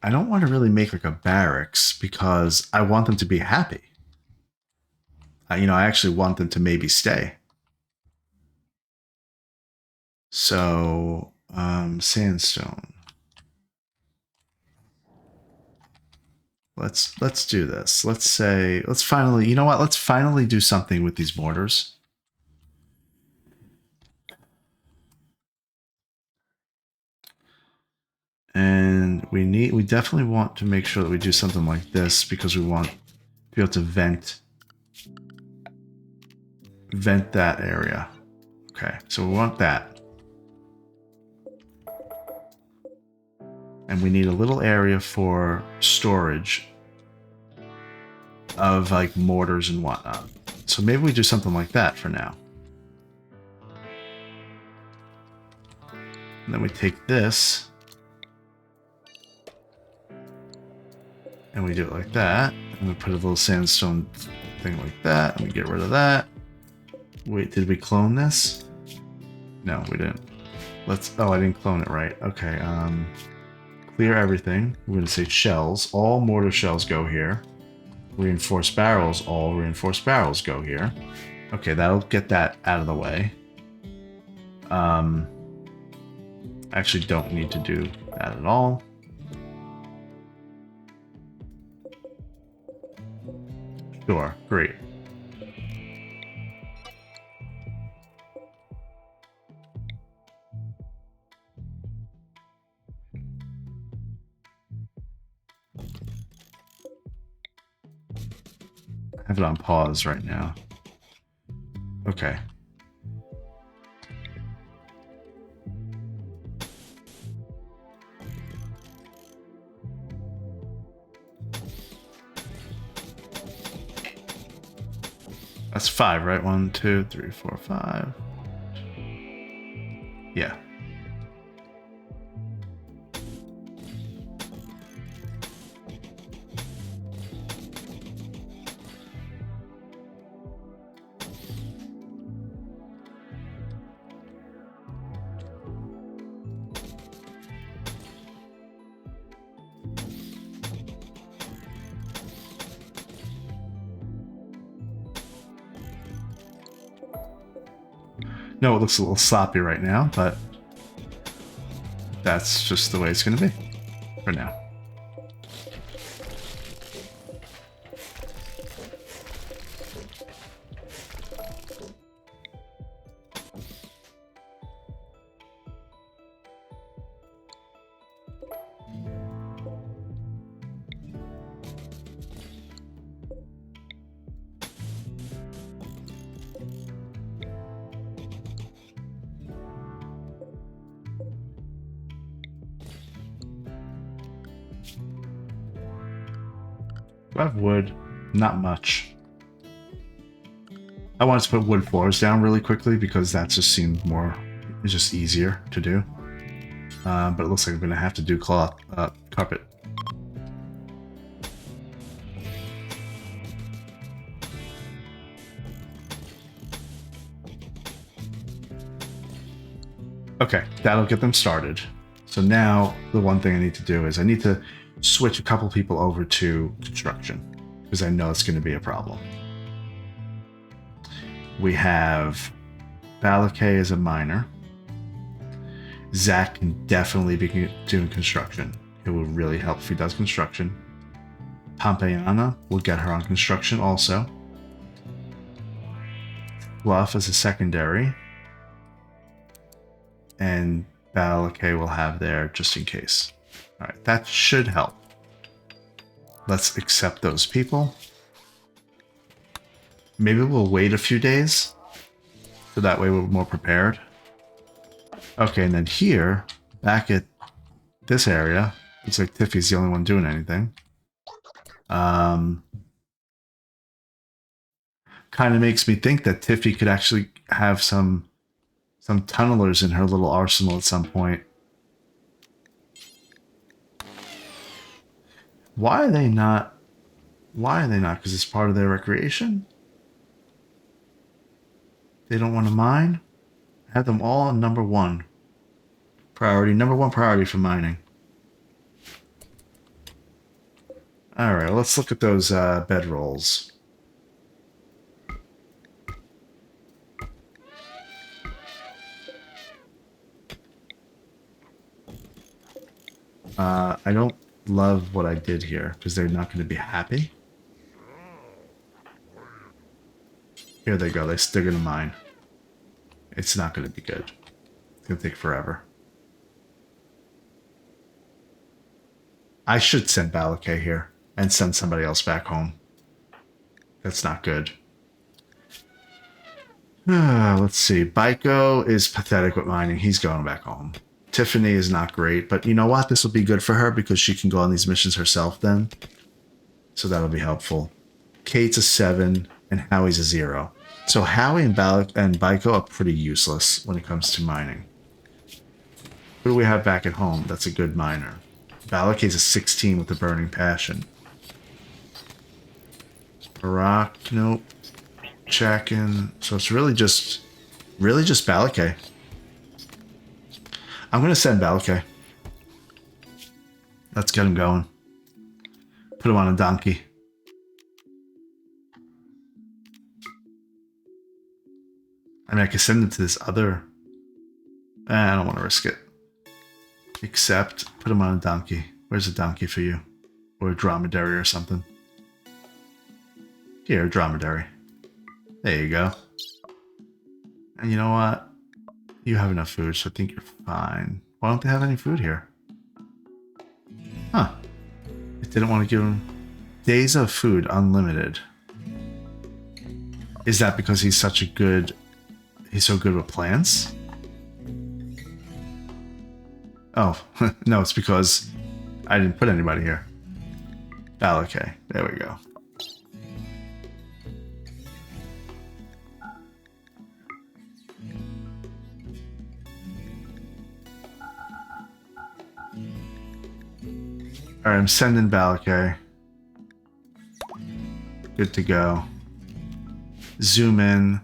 I don't want to really make like a barracks because I want them to be happy. I actually want them to maybe stay. So, sandstone. Let's do this. Let's finally, you know what? Let's finally do something with these mortars. And we definitely want to make sure that we do something like this because we want to be able to vent that area. Okay, so we want that. And we need a little area for storage of like mortars and whatnot. So maybe we do something like that for now. And then we take this and we do it like that. And we put a little sandstone thing like that. And we get rid of that. Wait, did we clone this? No, we didn't. Oh, I didn't clone it right. Okay, clear everything. We're going to say shells. All mortar shells go here. Reinforced barrels. All reinforced barrels go here. Okay, that'll get that out of the way. Actually don't need to do that at all. Sure, great. I have it on pause right now. Okay. That's 5, right? 1, 2, 3, 4, 5. Yeah. No, it looks a little sloppy right now, but that's just the way it's going to be for now. Do I have wood? Not much. I wanted to put wood floors down really quickly because that just seemed more, it's just easier to do. But it looks like I'm going to have to do cloth carpet. Okay, that'll get them started. So now the one thing I need to do is I need to switch a couple people over to construction because I know it's going to be a problem. We have Balakay as a miner. Zach can definitely be doing construction. It will really help if he does construction. Pompeyana will get her on construction also. Fluff as a secondary. And Balakay will have there just in case. All right, that should help. Let's accept those people. Maybe we'll wait a few days, so that way we're more prepared. Okay, and then here, back at this area, looks like Tiffy's the only one doing anything. Kind of makes me think that Tiffy could actually have some tunnelers in her little arsenal at some point. Why are they not? Why are they not? Because it's part of their recreation? They don't want to mine? Have them all on number one priority. Number one priority for mining. Alright, let's look at those bedrolls. I don't love what I did here because they're not going to be happy. Here they go. They're going to mine. It's not going to be good. It's going to take forever. I should send Balakay here and send somebody else back home. That's not good. Let's see. Baiko is pathetic with mining. He's going back home. Tiffany is not great, but you know what? This will be good for her because she can go on these missions herself then. So that'll be helpful. Kate's a 7 and Howie's a 0. So Howie and Baiko are pretty useless when it comes to mining. Who do we have back at home that's a good miner? Balakay's a 16 with a burning passion. Barack, nope. Checking. So it's really just Balakay. I'm going to send Balakay. Let's get him going. Put him on a donkey. I mean, I could send him to this other... I don't want to risk it. Except, put him on a donkey. Where's a donkey for you? Or a dromedary or something. Here, a dromedary. There you go. And you know what? You have enough food, so I think you're fine. Why don't they have any food here? Huh. I didn't want to give him... Days of food, unlimited. Is that because he's such a good... He's so good with plants? Oh, no, it's because I didn't put anybody here. Balakay. There we go. Alright, I'm sending Balakay. Good to go. Zoom in.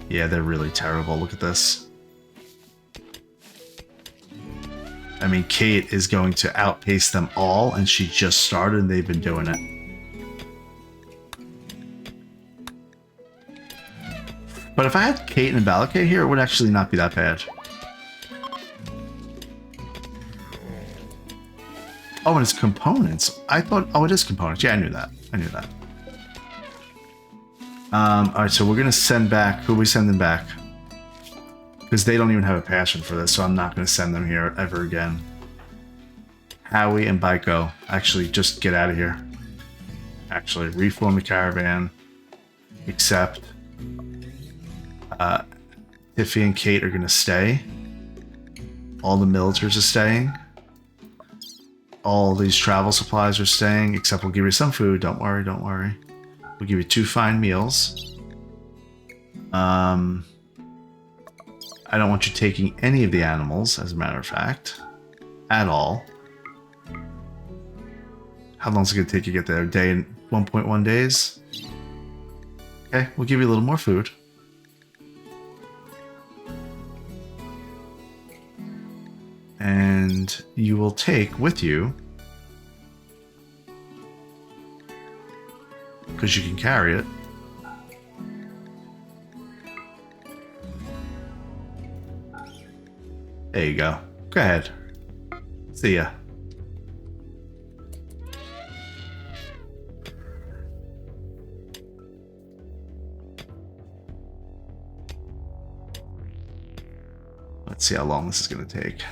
Yeah, they're really terrible. Look at this. I mean, Kate is going to outpace them all, and she just started, and they've been doing it. But if I had Kate and Balakay here, it would actually not be that bad. Oh, and it's components. I thought... Oh, it is components. Yeah, I knew that. I knew that. Alright, so we're going to send back... Who are we sending back? Because they don't even have a passion for this, so I'm not going to send them here ever again. Howie and Baiko. Actually, just get out of here. Actually, reform the caravan. Except... Tiffy and Kate are going to stay. All the militaries are staying. All these travel supplies are staying, except we'll give you some food. Don't worry, don't worry. We'll give you 2 fine meals. I don't want you taking any of the animals, as a matter of fact. At all. How long is it going to take you to get there? A day and 1.1 days? Okay, we'll give you a little more food. And you will take with you, because you can carry it, there you go. Go ahead. See ya. Let's see how long this is going to take.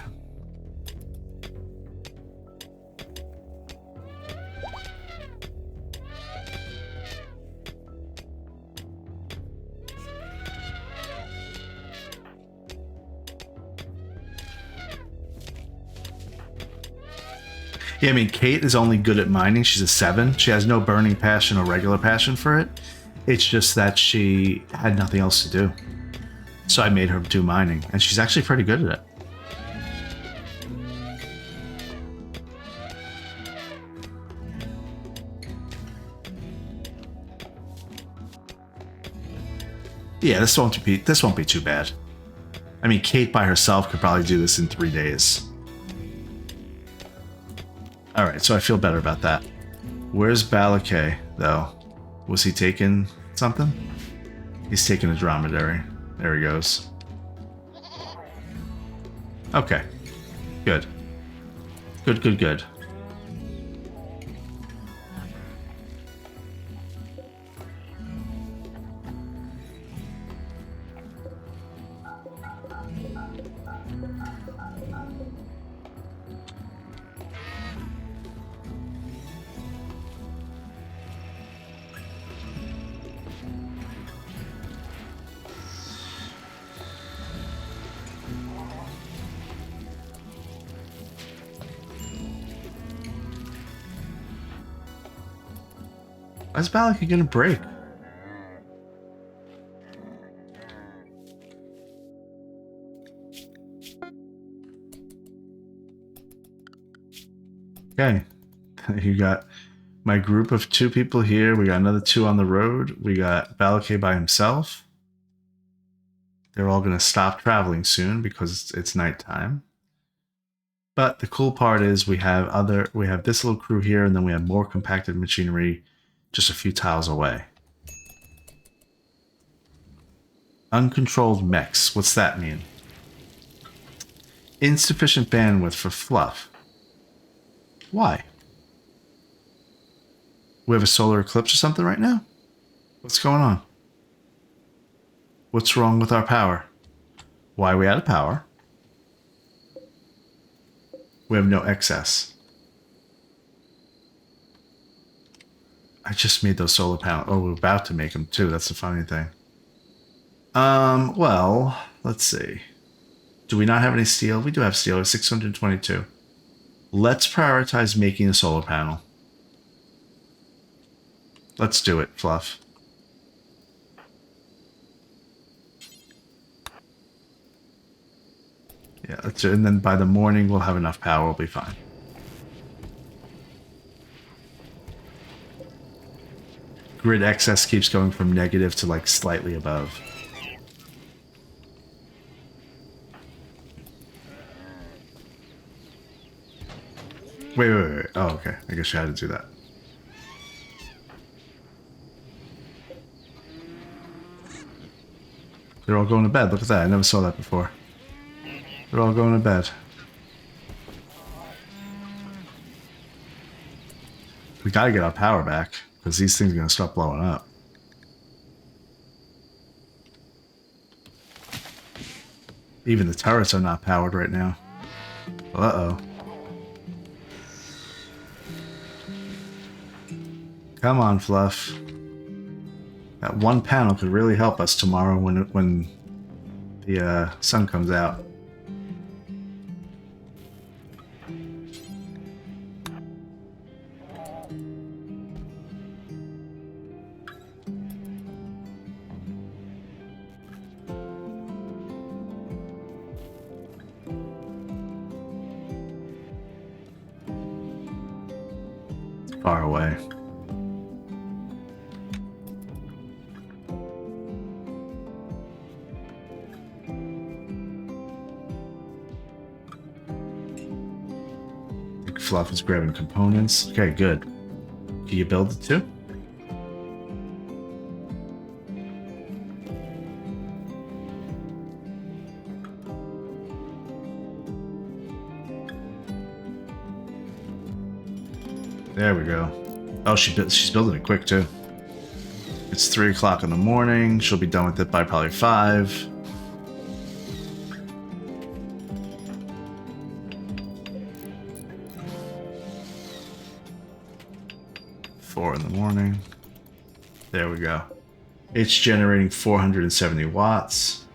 Yeah, I mean, Kate is only good at mining. She's a 7. She has no burning passion or regular passion for it. It's just that she had nothing else to do. So I made her do mining, and she's actually pretty good at it. Yeah, this won't be too bad. I mean, Kate by herself could probably do this in 3 days. Alright, so I feel better about that. Where's Balakay, though? Was he taking something? He's taking a dromedary. There he goes. Okay. Good. Good, good, good. Why's Balakay gonna break? Okay. You got my group of 2 people here. We got another 2 on the road. We got Balakay by himself. They're all gonna stop traveling soon because it's nighttime. But the cool part is we have this little crew here, and then we have more compacted machinery just a few tiles away. Uncontrolled mechs. What's that mean? Insufficient bandwidth for fluff. Why? We have a solar eclipse or something right now? What's going on? What's wrong with our power? Why are we out of power? We have no excess. I just made those solar panels. Oh, we're about to make them too. That's the funny thing. Well, let's see. Do we not have any steel? We do have steel. It's 622. Let's prioritize making a solar panel. Let's do it, Fluff. Yeah, let's do it. And then by the morning, we'll have enough power. We'll be fine. Grid excess keeps going from negative to like slightly above. Wait. Oh, okay. I guess you had to do that. They're all going to bed. Look at that. I never saw that before. They're all going to bed. We gotta get our power back, because these things are gonna start blowing up. Even the turrets are not powered right now. Uh-oh. Come on, Fluff. That one panel could really help us tomorrow when the sun comes out. Far away. I think Fluff is grabbing components. Okay, good. Can you build it too? There we go. Oh, she's building it quick too. It's 3 o'clock in the morning. She'll be done with it by probably 5. In the morning. There we go. It's generating 470 watts.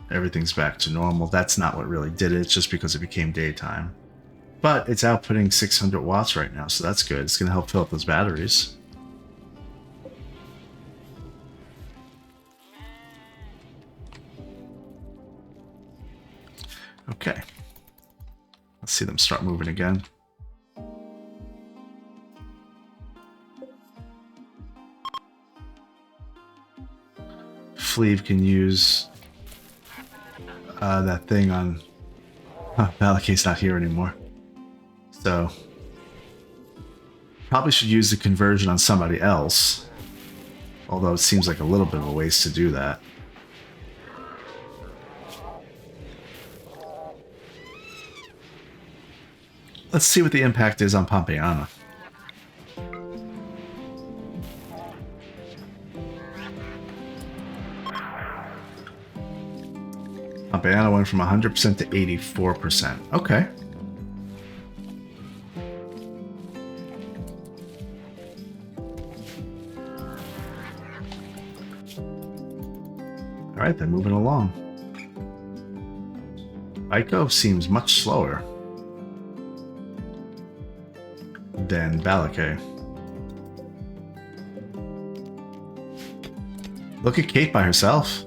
Everything's back to normal. That's not what really did it. It's just because it became daytime. But it's outputting 600 watts right now, so that's good. It's going to help fill up those batteries. Okay. Let's see them start moving again. Fleeve can use that thing on... Balakay's not here anymore. So... probably should use the conversion on somebody else. Although it seems like a little bit of a waste to do that. Let's see what the impact is on Pompeiana. Pompeiana went from 100% to 84%. Okay. All right, they're moving along. Ico seems much slower than Balakay. Look at Kate by herself.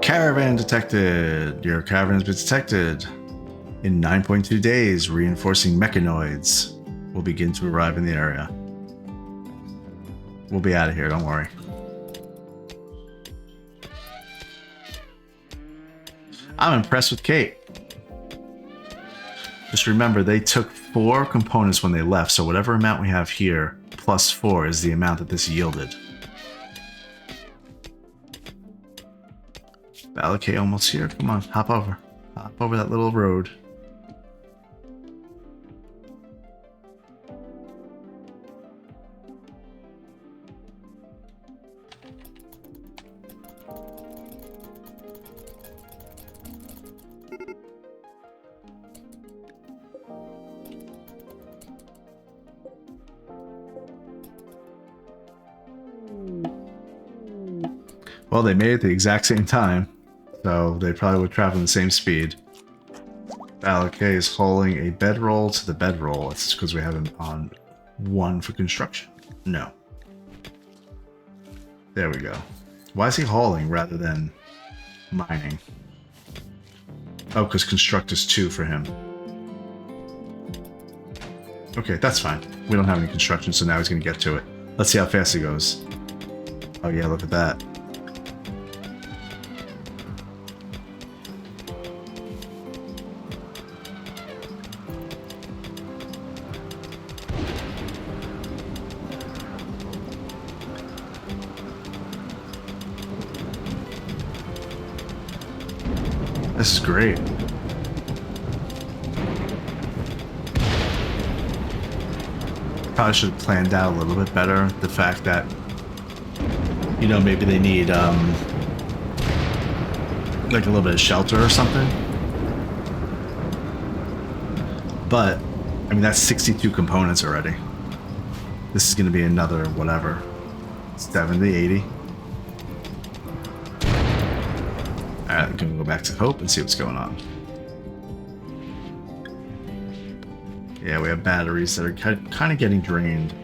Caravan detected. Your caravan has been detected. In 9.2 days, reinforcing mechanoids will begin to arrive in the area. We'll be out of here, don't worry. I'm impressed with Kate. Just remember, they took 4 components when they left, so whatever amount we have here, plus 4 is the amount that this yielded. Balakay almost here. Come on, hop over. Hop over that little road. Well, they made it the exact same time. So they probably would travel the same speed. Balakay is hauling a bedroll to the bedroll. It's because we have him on 1 for construction. No. There we go. Why is he hauling rather than mining? Oh, because construct is 2 for him. Okay, that's fine. We don't have any construction, so now he's going to get to it. Let's see how fast he goes. Oh yeah, look at that. This is great. Probably should have planned out a little bit better the fact that, you know, maybe they need like a little bit of shelter or something. But I mean, that's 62 components already. This is going to be another whatever, 70, 80. Alright, I'm going to go back to Hope and see what's going on. Yeah, we have batteries that are kind of getting drained.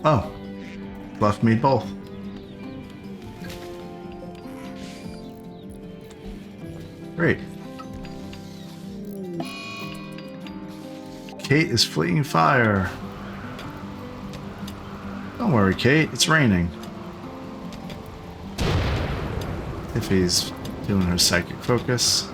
Oh, Fluff made both. Great. Kate is fleeing fire. Don't worry, Kate. It's raining. Tiffy's doing her psychic focus.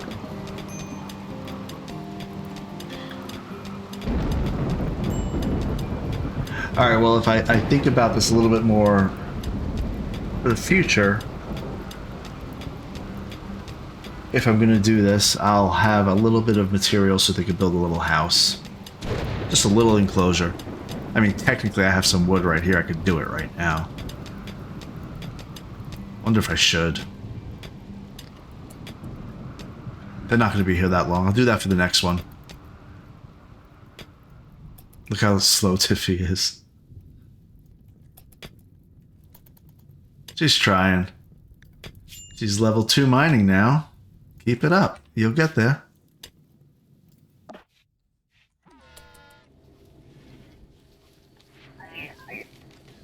Alright, well, if I think about this a little bit more for the future, if I'm going to do this, I'll have a little bit of material so they can build a little house. Just a little enclosure. I mean, technically I have some wood right here. I could do it right now. Wonder if I should. They're not going to be here that long. I'll do that for the next one. Look how slow Tiffy is. She's trying. She's level 2 mining now. Keep it up. You'll get there.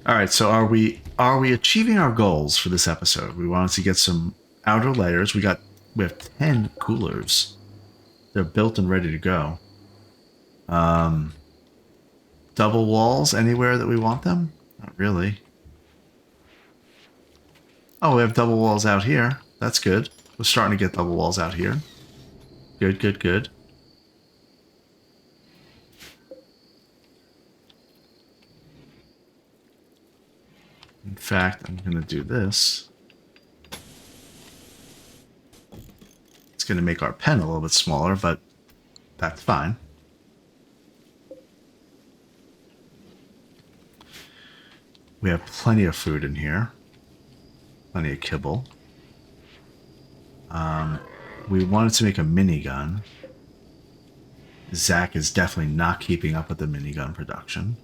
Alright, so are we achieving our goals for this episode? We wanted to get some outer layers. We have 10 coolers. They're built and ready to go. Double walls anywhere that we want them? Not really. Oh, we have double walls out here. That's good. We're starting to get double walls out here. Good, good, good. In fact, I'm going to do this. It's going to make our pen a little bit smaller, but that's fine. We have plenty of food in here. Plenty of kibble. We wanted to make a minigun. Zach is definitely not keeping up with the minigun production.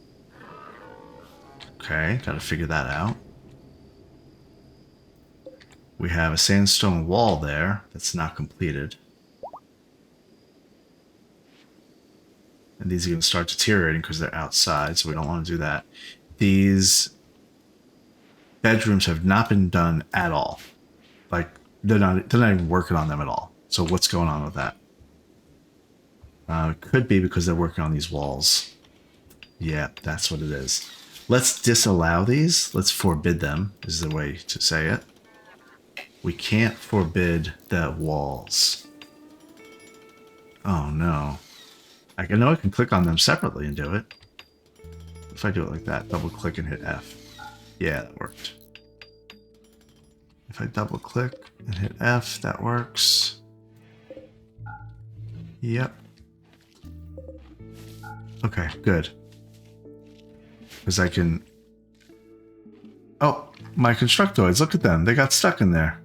Okay, gotta figure that out. We have a sandstone wall there that's not completed. And these are going to start deteriorating because they're outside, so we don't want to do that. These bedrooms have not been done at all. Like, they're not even working on them at all. So what's going on with that? It could be because they're working on these walls. Yeah, that's what it is. Let's disallow these. Let's forbid them, is the way to say it. We can't forbid the walls. Oh, no. I know I can click on them separately and do it. If I do it like that, double click and hit F. Yeah, that worked. If I double click and hit F, that works. Yep. Okay, good. Because I can... Oh, my constructoids, look at them. They got stuck in there.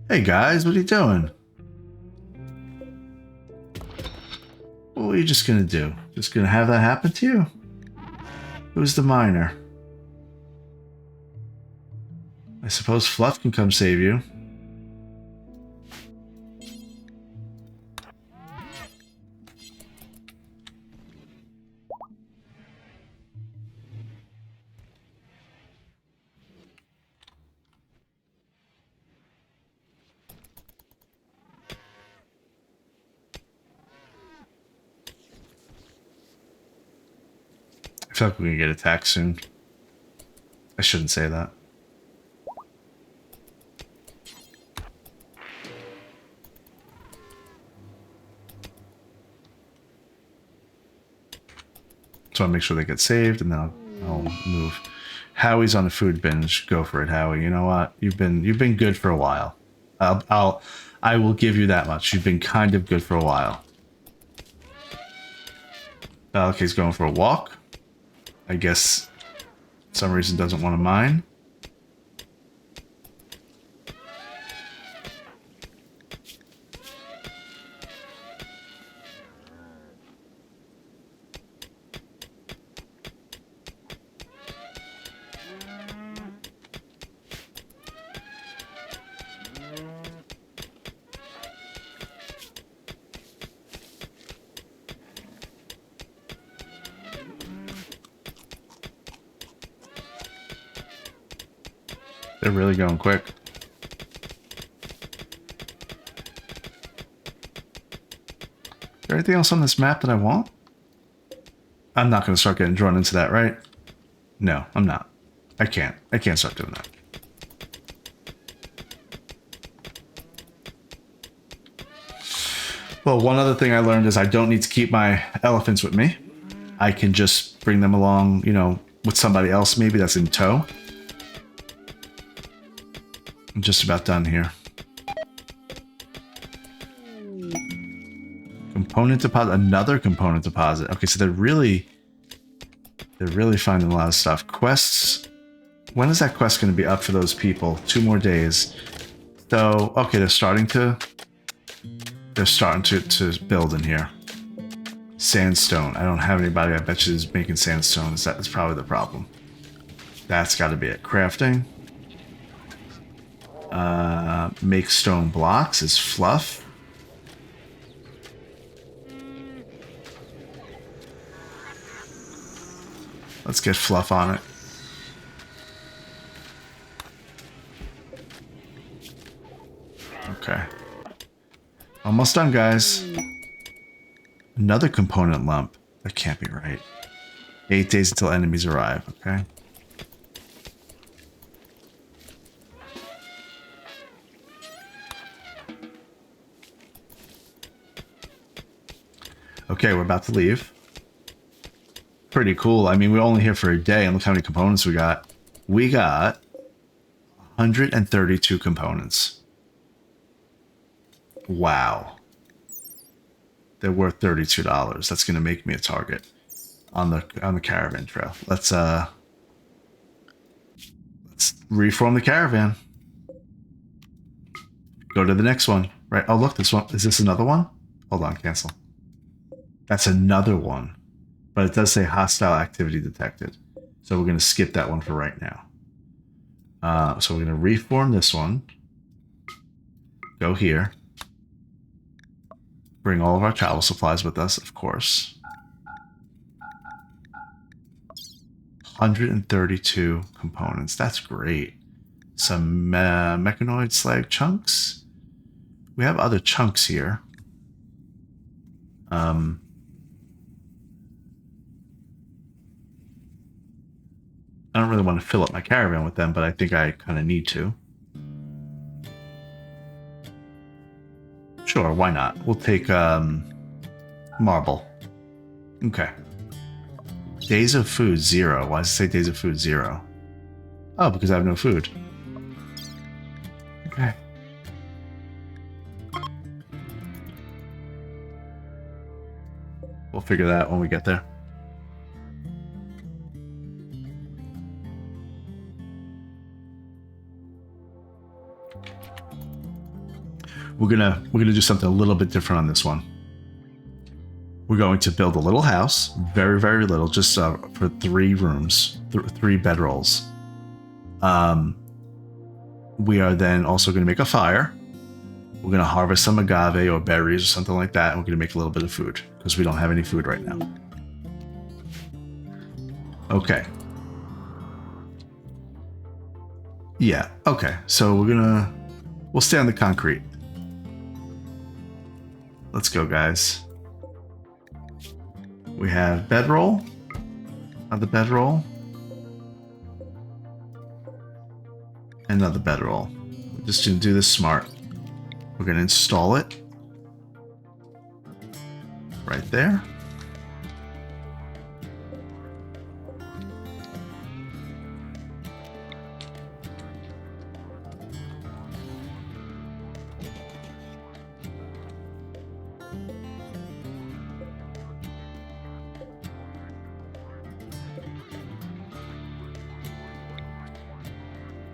Hey guys, what are you doing? What are you just gonna do? Just gonna have that happen to you? Who's the miner? I suppose Fluff can come save you. I feel like we're gonna get attacked soon. I shouldn't say that. So I'll make sure they get saved, and then I'll move. Howie's on a food binge. Go for it, Howie. You know what? You've been good for a while. I will give you that much. You've been kind of good for a while. He's going for a walk. I guess for some reason doesn't want to mine. They're really going quick. Is there anything else on this map that I want? I'm not going to start getting drawn into that, right? No, I'm not. I can't start doing that. Well, one other thing I learned is I don't need to keep my elephants with me. I can just bring them along, you know, with somebody else maybe that's in tow. I'm just about done here. Component deposit, another component deposit. Okay, so they're really finding a lot of stuff. Quests. When is that quest going to be up for those people? 2 more days. So, okay, they're starting to build in here. Sandstone. I don't have anybody. I bet you is making sandstone. That's probably the problem. That's got to be it. Crafting. Make stone blocks is fluff. Let's get fluff on it. Okay. Almost done, guys. Another component lump. That can't be right. 8 days until enemies arrive, okay? Okay, we're about to leave. Pretty cool. I mean, we're only here for a day, and look how many components we got. We got 132 components. Wow. They're worth $32. That's going to make me a target on the caravan trail. Let's reform the caravan. Go to the next one. Right. Oh, look, this one. Is this another one? Hold on, cancel. That's another one. But it does say hostile activity detected. So we're going to skip that one for right now. So we're going to reform this one. Go here. Bring all of our travel supplies with us, of course. 132 components. That's great. Some mechanoid slag chunks. We have other chunks here. I don't really want to fill up my caravan with them, but I think I kind of need to. Sure, why not? We'll take marble. Okay. Days of food 0. Why does it say days of food 0? Oh, because I have no food. Okay. We'll figure that out when we get there. We're gonna do something a little bit different on this one. We're going to build a little house, very, very little, just for 3 rooms, 3 bedrolls. We are then also going to make a fire. We're going to harvest some agave or berries or something like that, and we're going to make a little bit of food because we don't have any food right now. Okay. Yeah. Okay. So we'll stay on the concrete. Let's go, guys. We have bedroll. Another bedroll. Another bedroll. We're just going to do this smart. We're going to install it. Right there.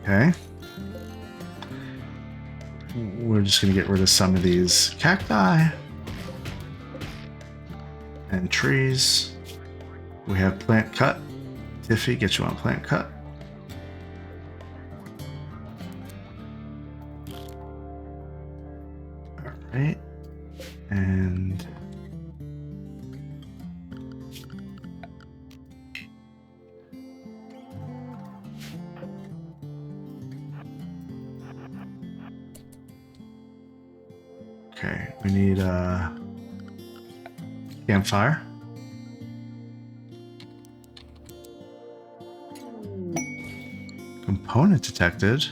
Okay. We're just going to get rid of some of these cacti and trees. We have plant cut. Tiffy, get you on plant cut. All right. And okay, we need a campfire. Component detected.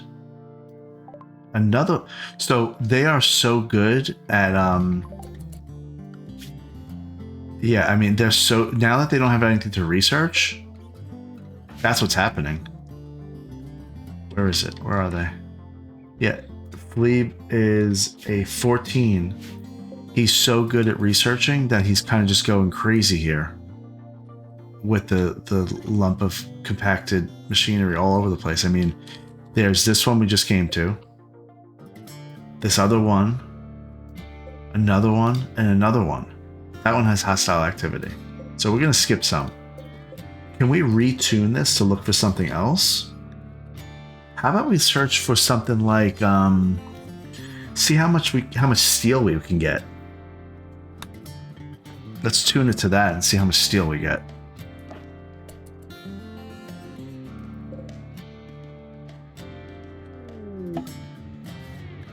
Another. So they are so good at yeah, I mean they're so, now that they don't have anything to research, that's what's happening. Where is it? Where are they? Yeah, Fleeb is a 14. He's so good at researching that he's kind of just going crazy here with the lump of compacted machinery all over the place. I mean, there's this one we just came to, this other one, another one, and another one. That one has hostile activity. So we're going to skip some. Can we retune this to look for something else? How about we search for something like, see how much steel we can get. Let's tune it to that and see how much steel we get.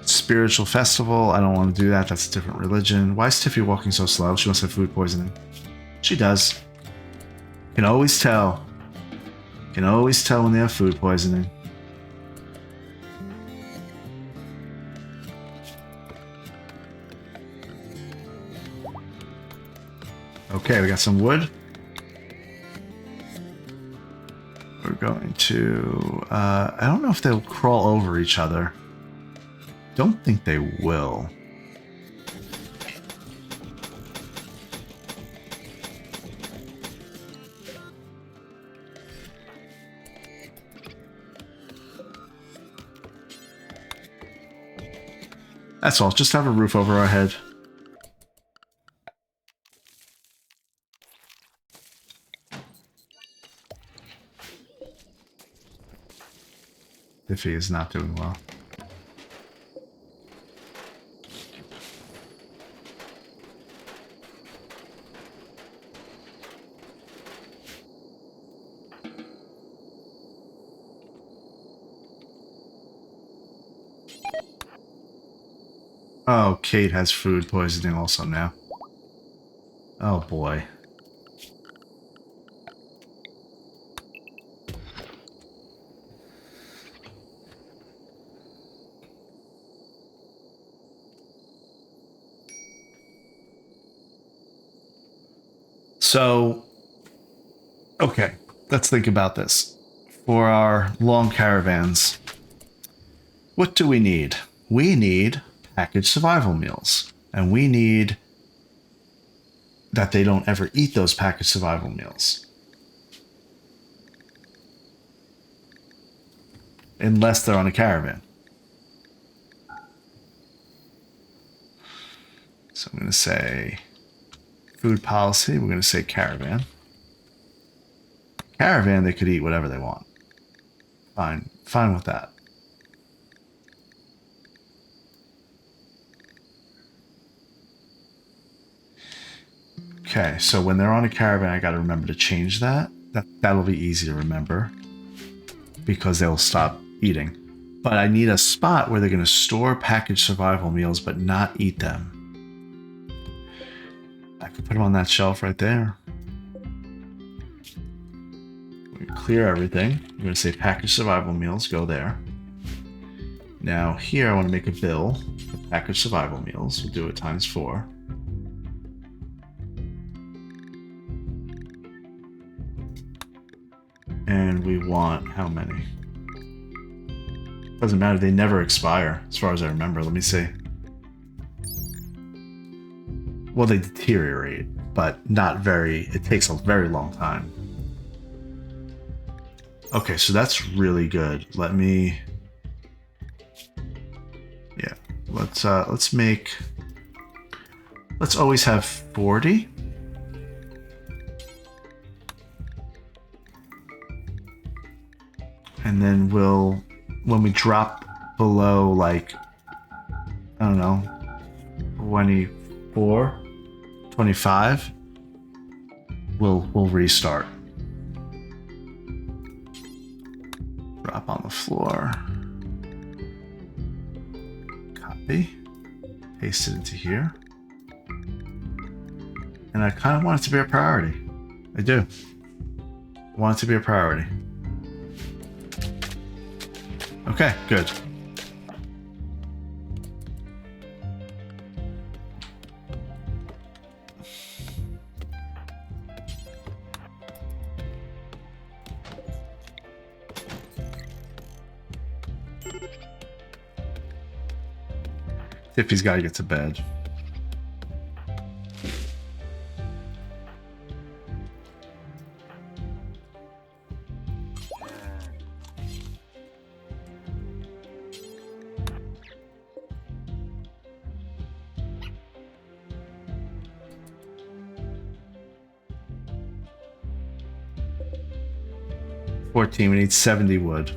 Spiritual festival. I don't want to do that. That's a different religion. Why is Tiffy walking so slow? She must have food poisoning. She does. Can always tell. Can always tell when they have food poisoning. Okay, we got some wood. We're going to... I don't know if they'll crawl over each other. Don't think they will. That's all. Just have a roof over our head. If he is not doing well. Oh, Kate has food poisoning also now. Oh boy. So, okay, let's think about this. For our long caravans, what do we need? We need packaged survival meals, and we need that they don't ever eat those packaged survival meals. Unless they're on a caravan. So I'm going to say food policy, we're going to say caravan. Caravan, they could eat whatever they want. Fine with that. Okay, so when they're on a caravan, I got to remember to change that. That'll be easy to remember because they'll stop eating. But I need a spot where they're going to store packaged survival meals but not eat them. I could put them on that shelf right there. We clear everything. We're going to say packaged survival meals, go there. Now here I want to make a bill for packaged survival meals. We'll do it ×4. And we want how many? Doesn't matter, they never expire, as far as I remember. Let me see. Well, they deteriorate, but not very, it takes a very long time. Okay, so that's really good. Let me Let's always have 40. And then when we drop below, like, I don't know, 24, 25, we'll restart. Drop on the floor. Copy. Paste it into here. And I kind of want it to be a priority. I do. I want it to be a priority. Okay, good. Tiffy's got to get to bed. We need 70 wood.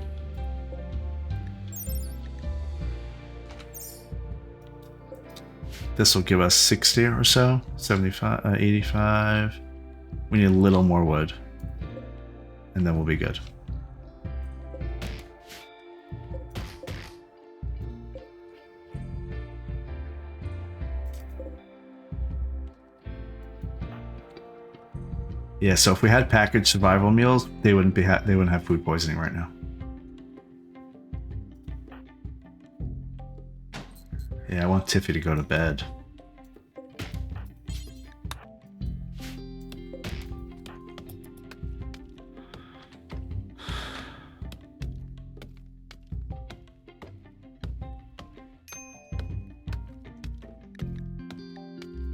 This will give us 60 or so. 75, 85. We need a little more wood. And then we'll be good. Yeah, so if we had packaged survival meals, they wouldn't have food poisoning right now. Yeah, I want Tiffy to go to bed.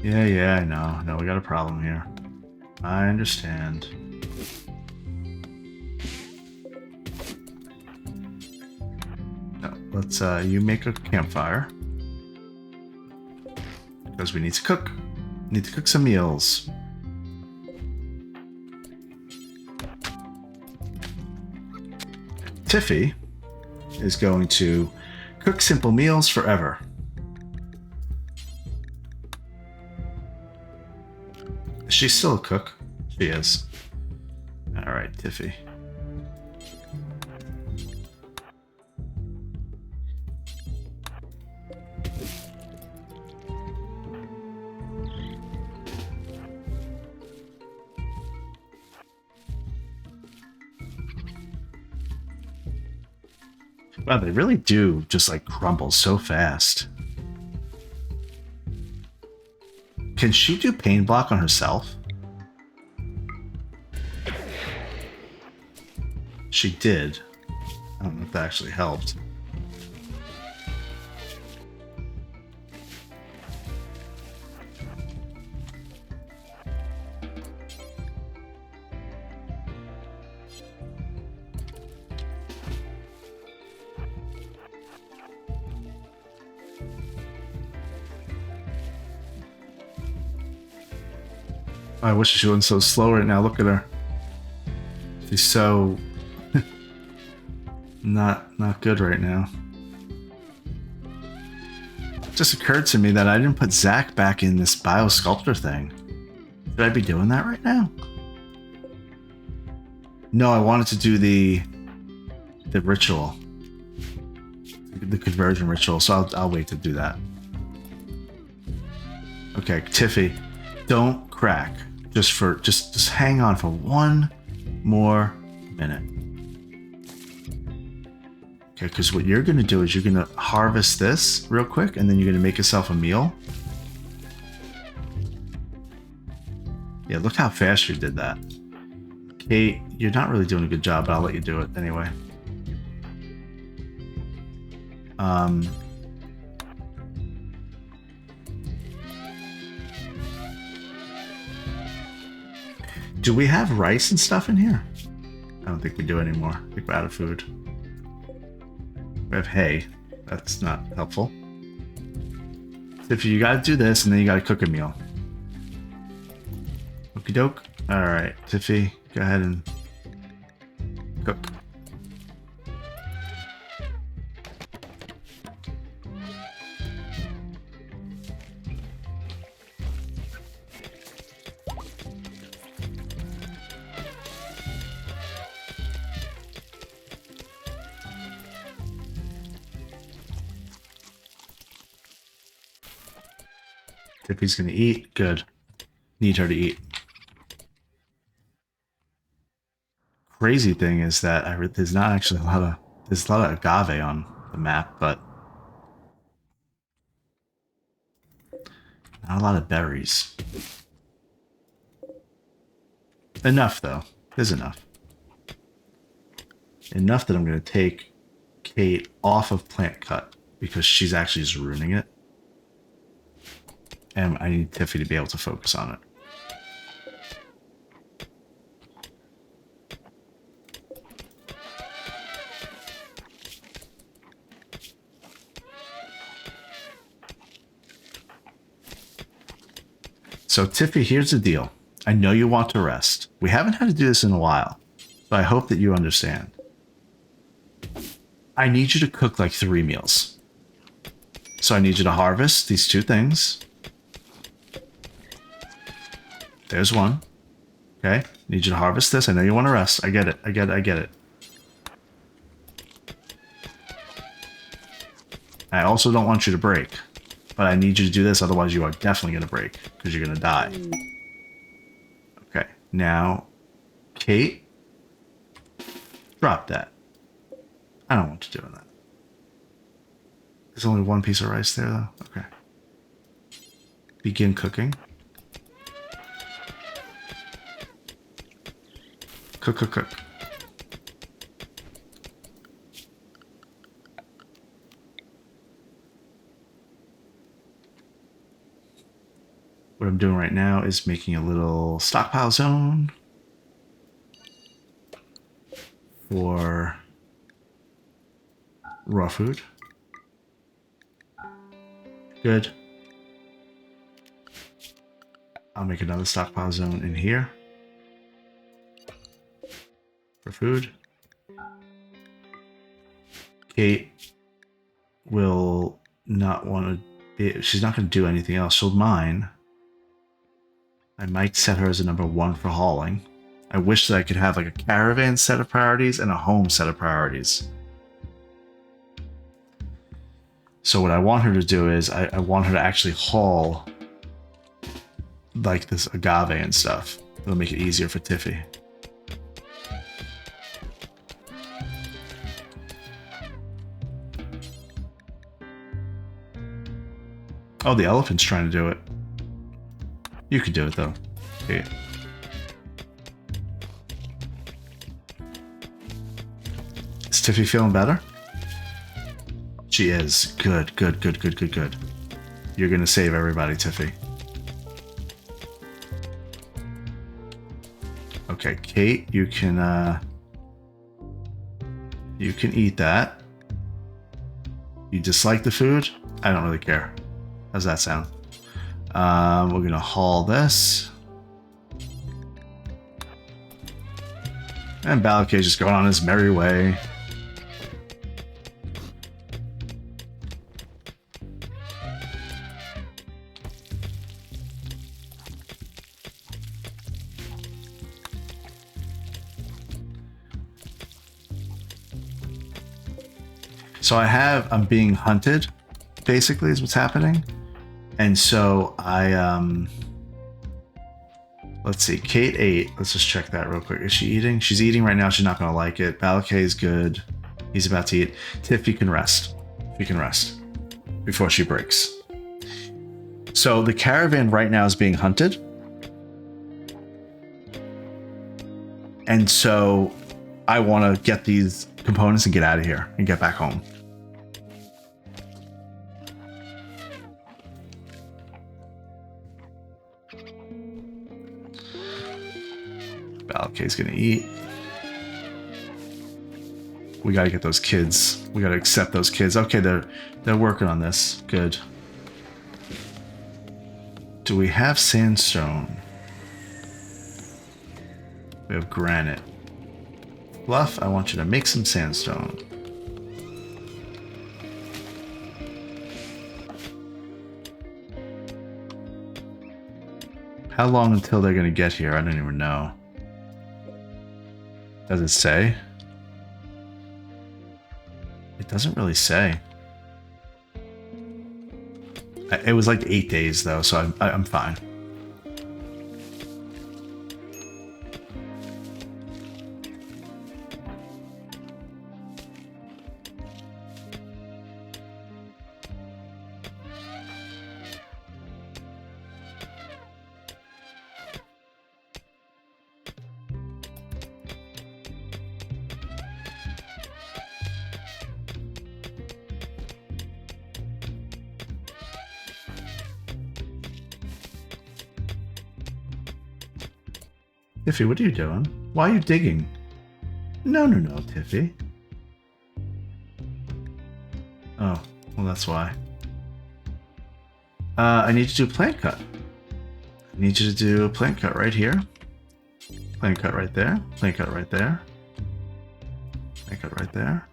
Yeah, I know. No, we got a problem here. I understand. No, let's you make a campfire. Because we need to cook. We need to cook some meals. Tiffy is going to cook simple meals forever. Is she still a cook? She is. Alright, Tiffy. Wow, they really do just like crumble so fast. Can she do pain block on herself? She did. I don't know if that actually helped. I wish she wasn't so slow right now. Look at her. She's so not good right now. It just occurred to me that I didn't put Zach back in this biosculptor thing. Should I be doing that right now? No, I wanted to do the ritual. The conversion ritual, so I'll wait to do that. Okay, Tiffy, don't crack. Just hang on for one more minute. Okay, because what you're gonna do is you're gonna harvest this real quick, and then you're gonna make yourself a meal. Yeah, look how fast you did that. Kate, you're not really doing a good job, but I'll let you do it anyway. Do we have rice and stuff in here? I don't think we do anymore. I think we're out of food. We have hay. That's not helpful. If you gotta do this, and then you gotta cook a meal. Okie doke. Alright, Tiffy, go ahead and cook. Tiffy's gonna eat. Good. Need her to eat. Crazy thing is that there's not actually there's a lot of agave on the map, but not a lot of berries. Enough though. There's enough. Enough that I'm gonna take Kate off of Plant Cut because she's actually just ruining it. And I need Tiffy to be able to focus on it. So Tiffy, here's the deal. I know you want to rest. We haven't had to do this in a while, so I hope that you understand. I need you to cook like 3 meals. So I need you to harvest these 2 things. There's one. Okay. Need you to harvest this. I know you want to rest. I get it. I get it. I also don't want you to break. But I need you to do this. Otherwise, you are definitely going to break. Because you're going to die. Okay. Now, Kate. Drop that. I don't want you doing that. There's only 1 piece of rice there, though. Okay. Begin cooking. Cook. What I'm doing right now is making a little stockpile zone for raw food. Good. I'll make another stockpile zone in here. For food. Kate will not want to. She's not going to do anything else. She'll mine. I might set her as a number 1 for hauling. I wish that I could have like a caravan set of priorities and a home set of priorities. So what I want her to do is I want her to actually haul like this agave and stuff. It'll make it easier for Tiffy. Oh, the elephant's trying to do it. You could do it, though. Okay. Is Tiffy feeling better? She is. Good. You're going to save everybody, Tiffy. Okay, Kate, you can eat that. You dislike the food? I don't really care. How's that sound? We're gonna haul this. And Balakay just going on his merry way. So I'm being hunted, basically, is what's happening. And so let's see, Kate ate. Let's just check that real quick. Is she eating? She's eating right now. She's not going to like it. Balakay is good. He's about to eat. Tiffy can rest. She can rest before she breaks. So the caravan right now is being hunted. And so I want to get these components and get out of here and get back home. Balakay's gonna eat. We gotta get those kids. We gotta accept those kids. Okay, they're working on this. Good. Do we have sandstone? We have granite. Fluff, I want you to make some sandstone. How long until they're gonna get here? I don't even know. Does it say? It doesn't really say. It was like 8 days though, so I'm fine. Tiffy, what are you doing? Why are you digging? No, Tiffy. Oh, well, that's why. I need to do a plant cut. I need you to do a plant cut right here. Plant cut right there. Plant cut right there. Plant cut right there.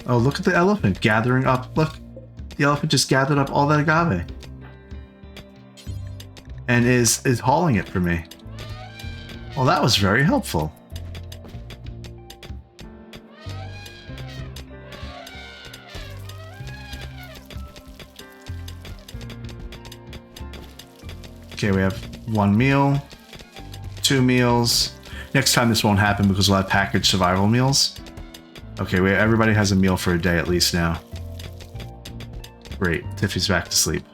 Oh, look at the elephant gathering up. Look, the elephant just gathered up all that agave. And is hauling it for me. Well, that was very helpful. Okay, we have 1 meal, 2 meals. Next time this won't happen because we'll have packaged survival meals. Okay, everybody has a meal for a day at least now. Great, Tiffy's back to sleep.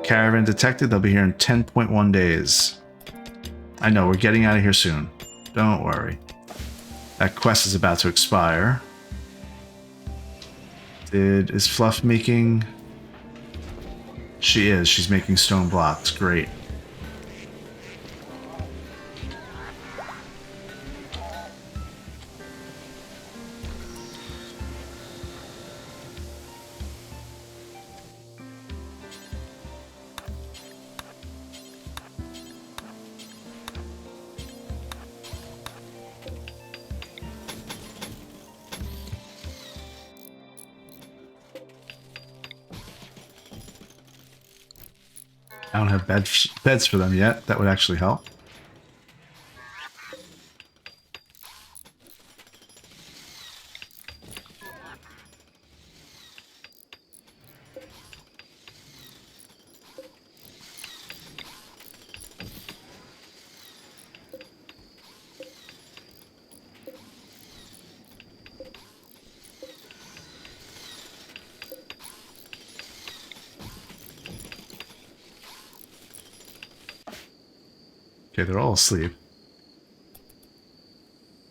Caravan detected, they'll be here in 10.1 days. I know, we're getting out of here soon. Don't worry. That quest is about to expire. Is Fluff making... She is, she's making stone blocks, great. I don't have beds for them yet. That would actually help. Okay, they're all asleep.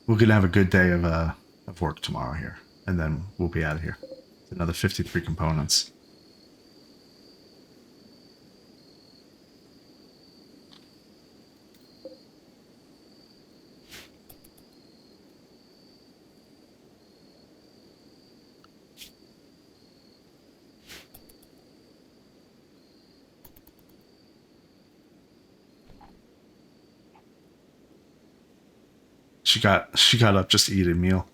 We're gonna have a good day of work tomorrow here, and then we'll be out of here. Another 53 components. She got up just to eat a meal.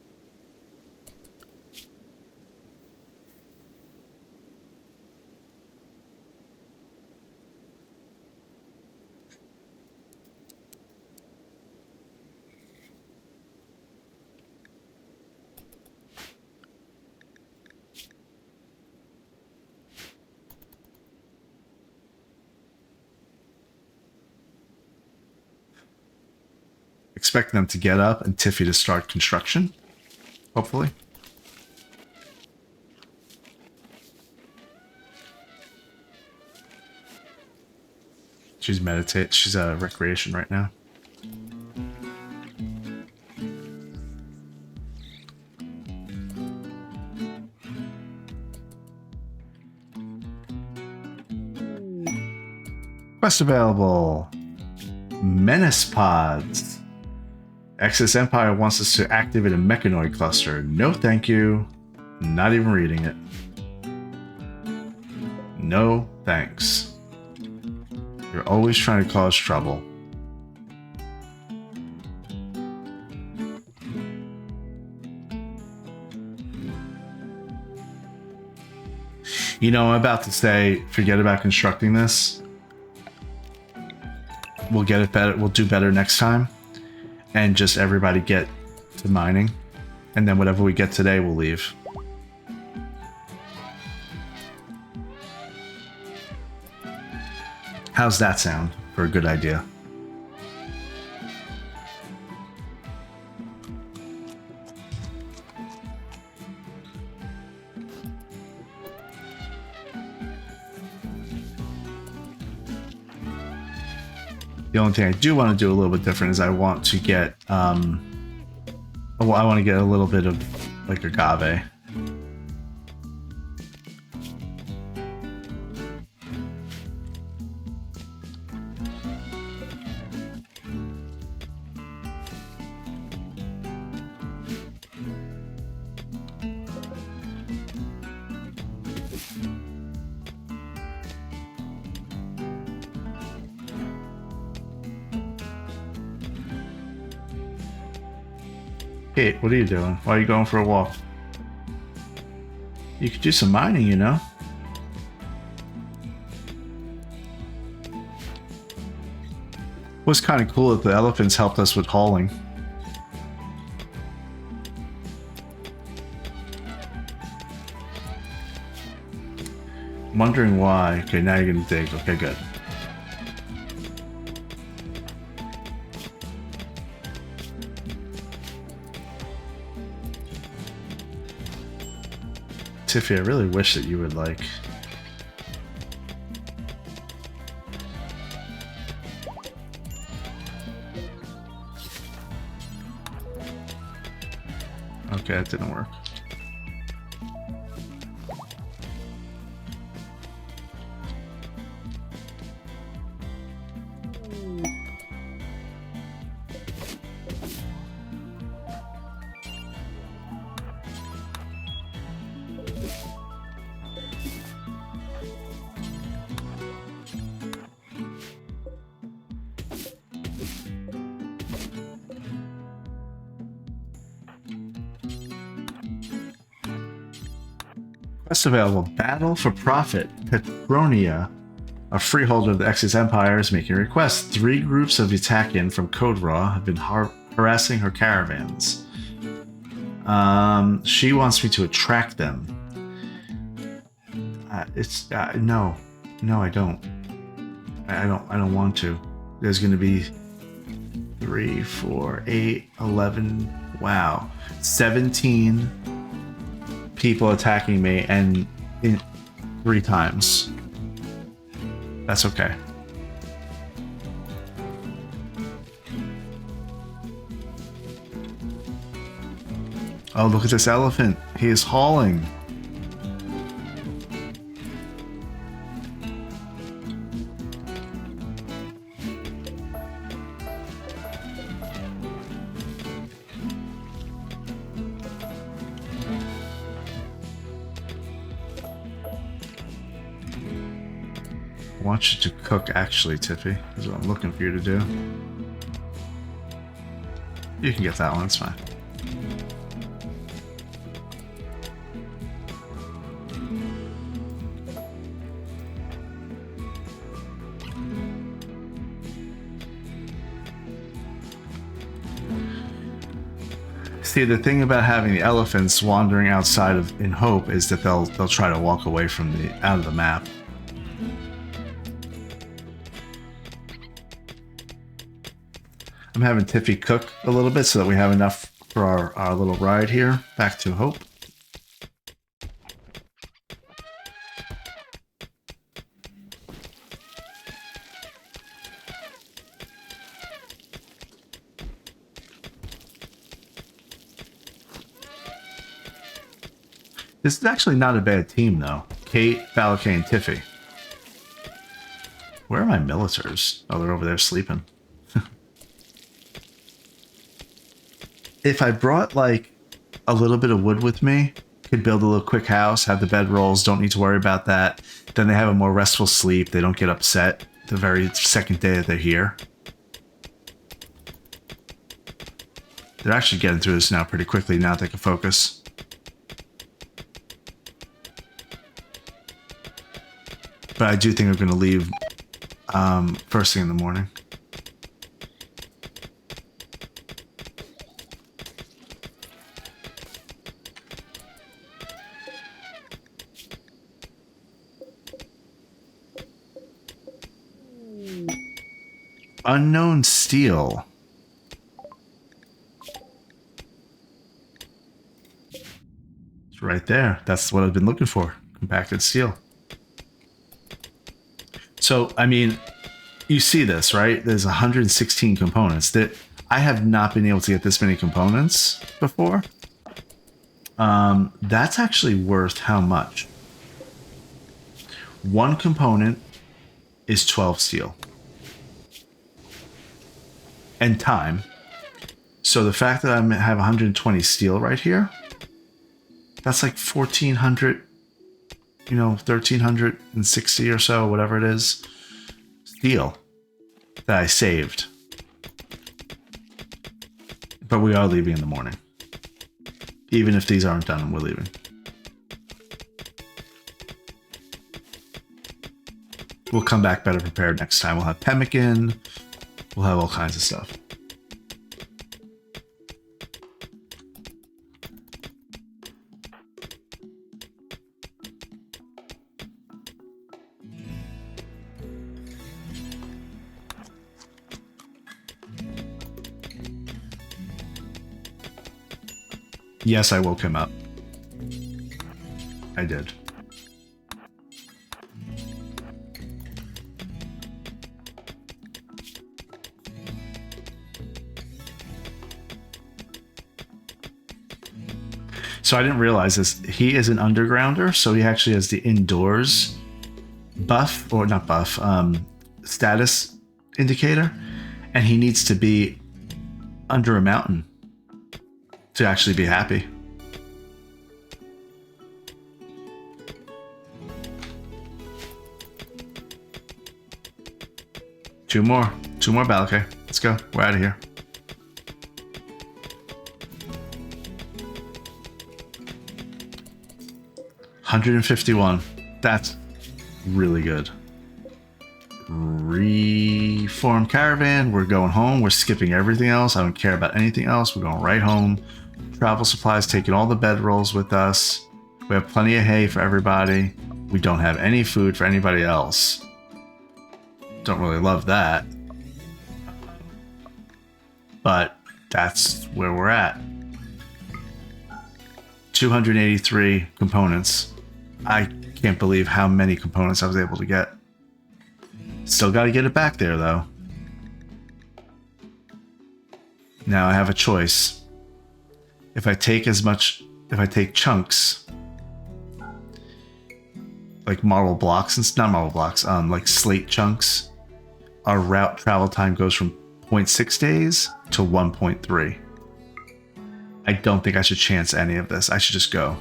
Expect them to get up and Tiffy to start construction, hopefully. She's recreation right now. Quest available. Menace pods. Exodus Empire wants us to activate a mechanoid cluster. No thank you. Not even reading it. No thanks. You're always trying to cause trouble. You know, I'm about to say, forget about constructing this. We'll get it better. We'll do better next time. And just everybody get to mining. And then whatever we get today, we'll leave. How's that sound for a good idea? The only thing I do want to do a little bit different is I want to get, I want to get a little bit of like agave. Kate, what are you doing? Why are you going for a walk? You could do some mining, you know? It was kind of cool that the elephants helped us with hauling. I'm wondering why. Okay, now you're gonna dig. Okay, good. Tiffy, I really wish that you would like... Okay, that didn't work. Quest available. Battle for Profit. Petronia, a freeholder of the Exodus Empire, is making a request. 3 groups of Itakian from Code Raw have been harassing her caravans. She wants me to attract them. No, I don't. I don't want to. There's going to be 3, 4, 8, 11. Wow, 17 people attacking me, and in 3 times. That's okay. Oh, look at this elephant. He is hauling. I want you to cook, actually, Tiffy. That's what I'm looking for you to do. You can get that one, it's fine. See, the thing about having the elephants wandering outside of In Hope is that they'll try to walk away from out of the map. I'm having Tiffy cook a little bit so that we have enough for our little ride here back to Hope. This is actually not a bad team, though. Kate, Balakay, and Tiffy. Where are my militars? Oh, they're over there sleeping. if I brought like a little bit of wood with me, could build a little quick house, have the bed rolls, don't need to worry about that. Then they have a more restful sleep. They don't get upset the very second day that they're here. They're actually getting through this now pretty quickly now that they can focus. But I do think I'm going to leave first thing in the morning. Unknown steel. It's right there. That's what I've been looking for. Compacted steel. So, I mean, you see this, right? There's 116 components. That I have not been able to get this many components before. That's actually worth how much? One component is 12 steel. And time. So the fact that I have 120 steel right here, that's like 1,400, 1,360 or so, whatever it is, steel that I saved. But we are leaving in the morning. Even if these aren't done, we're leaving. We'll come back better prepared next time. We'll have pemmican. We'll have all kinds of stuff. Yes, I woke him up. I did. So I didn't realize this. He is an undergrounder, so he actually has the indoors buff, or not buff, status indicator, and he needs to be under a mountain to actually be happy. Two more Balake. Let's go. We're out of here. $151. That's really good. Reform caravan. We're going home. We're skipping everything else. I don't care about anything else. We're going right home. Travel supplies, taking all the bedrolls with us. We have plenty of hay for everybody. We don't have any food for anybody else. Don't really love that. But that's where we're at. 283 components. I can't believe how many components I was able to get. Still got to get it back there, though. Now I have a choice. If I take chunks, like marble blocks, and not marble blocks, like slate chunks, our route travel time goes from 0.6 days to 1.3. I don't think I should chance any of this. I should just go.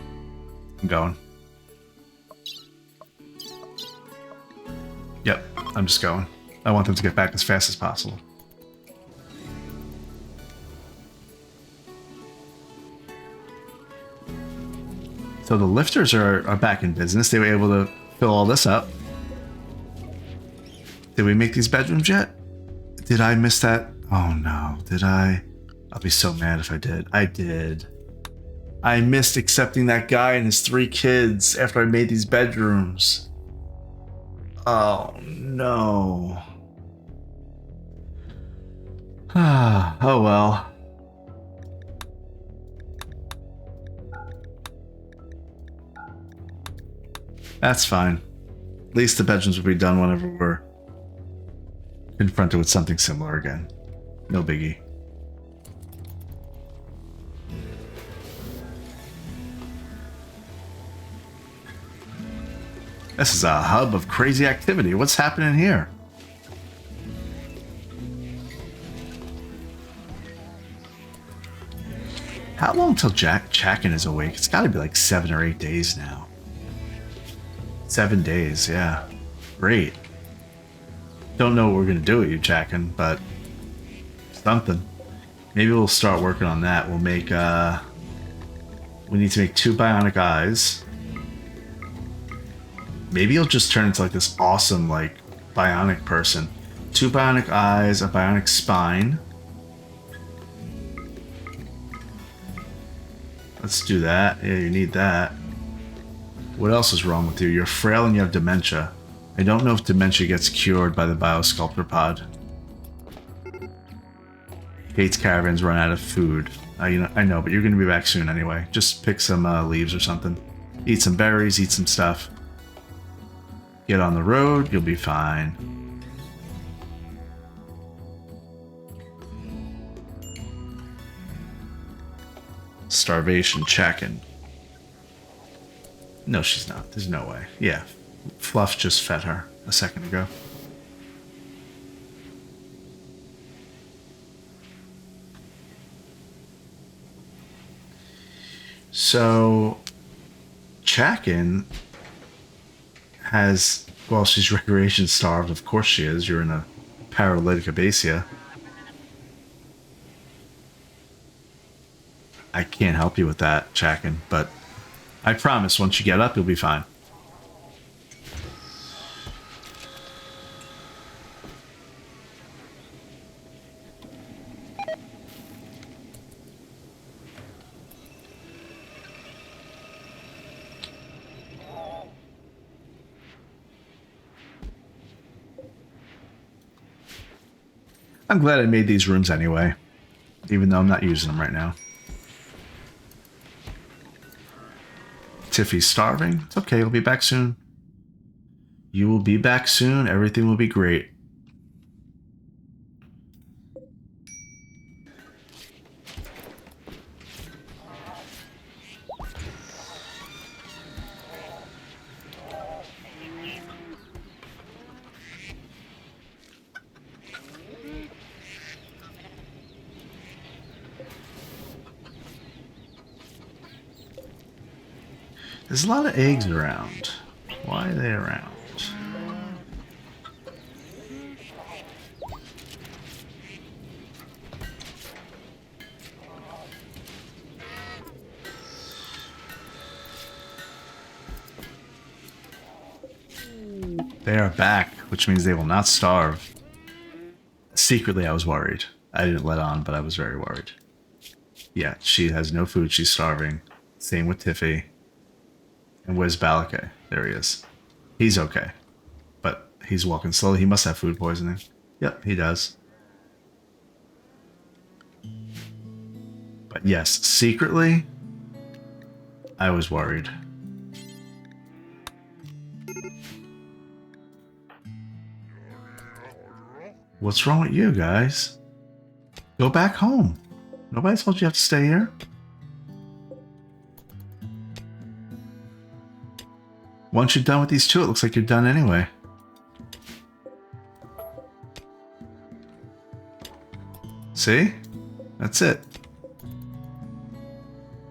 I'm going. Yep, I'm just going. I want them to get back as fast as possible. So the lifters are back in business. They were able to fill all this up. Did we make these bedrooms yet? Did I miss that? Oh no, did I? I'll be so mad if I did. I did. I missed accepting that guy and his 3 kids after I made these bedrooms. Oh no. Oh well. That's fine. At least the bedrooms will be done whenever we're confronted with something similar again. No biggie. This is a hub of crazy activity. What's happening here? How long till Chakin is awake? It's got to be like 7 or 8 days now. 7 days, yeah. Great. Don't know what we're going to do with you, Chakin, but something. Maybe we'll start working on that. We'll make, we need to make 2 bionic eyes. Maybe he'll just turn into like this awesome, like, bionic person. 2 bionic eyes, a bionic spine. Let's do that. Yeah, you need that. What else is wrong with you? You're frail and you have dementia. I don't know if dementia gets cured by the Biosculptor pod. Kate's caravan's run out of food. I know, but you're going to be back soon anyway. Just pick some leaves or something. Eat some berries, eat some stuff. Get on the road, you'll be fine. Starvation checking. No, she's not. There's no way. Yeah, Fluff just fed her a second ago. So, Chakin has, well, she's recreation starved. Of course she is. You're in a paralytic abasia. I can't help you with that, Chakin, but I promise once you get up, you'll be fine. I'm glad I made these rooms anyway, even though I'm not using them right now. Tiffy's starving. It's okay, he'll be back soon. You will be back soon. Everything will be great. There's a lot of eggs around. Why are they around? They are back, which means they will not starve. Secretly, I was worried. I didn't let on, but I was very worried. Yeah, she has no food. She's starving. Same with Tiffy. And where's Balake? There he is. He's okay. But he's walking slowly. He must have food poisoning. Yep, he does. But yes, secretly, I was worried. What's wrong with you guys? Go back home. Nobody told you have to stay here. Once you're done with these 2, it looks like you're done anyway. See? That's it.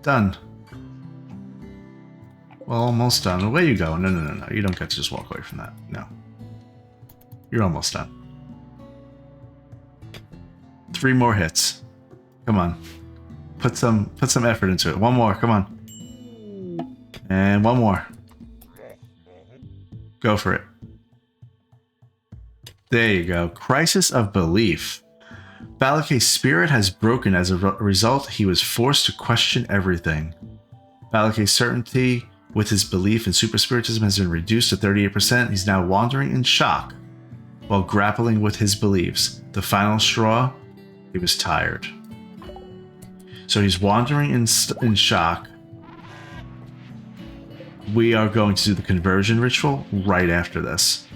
Done. Well, almost done. Away you go. No. You don't get to just walk away from that. No. You're almost done. 3 more hits. Come on. Put some effort into it. 1 more. Come on. And 1 more. Go for it. There you go. Crisis of belief. Balake's spirit has broken. As a result, he was forced to question everything. Balake's certainty with his belief in super spiritism has been reduced to 38%. He's now wandering in shock while grappling with his beliefs. The final straw, he was tired. So he's wandering in shock. We are going to do the conversion ritual right after this.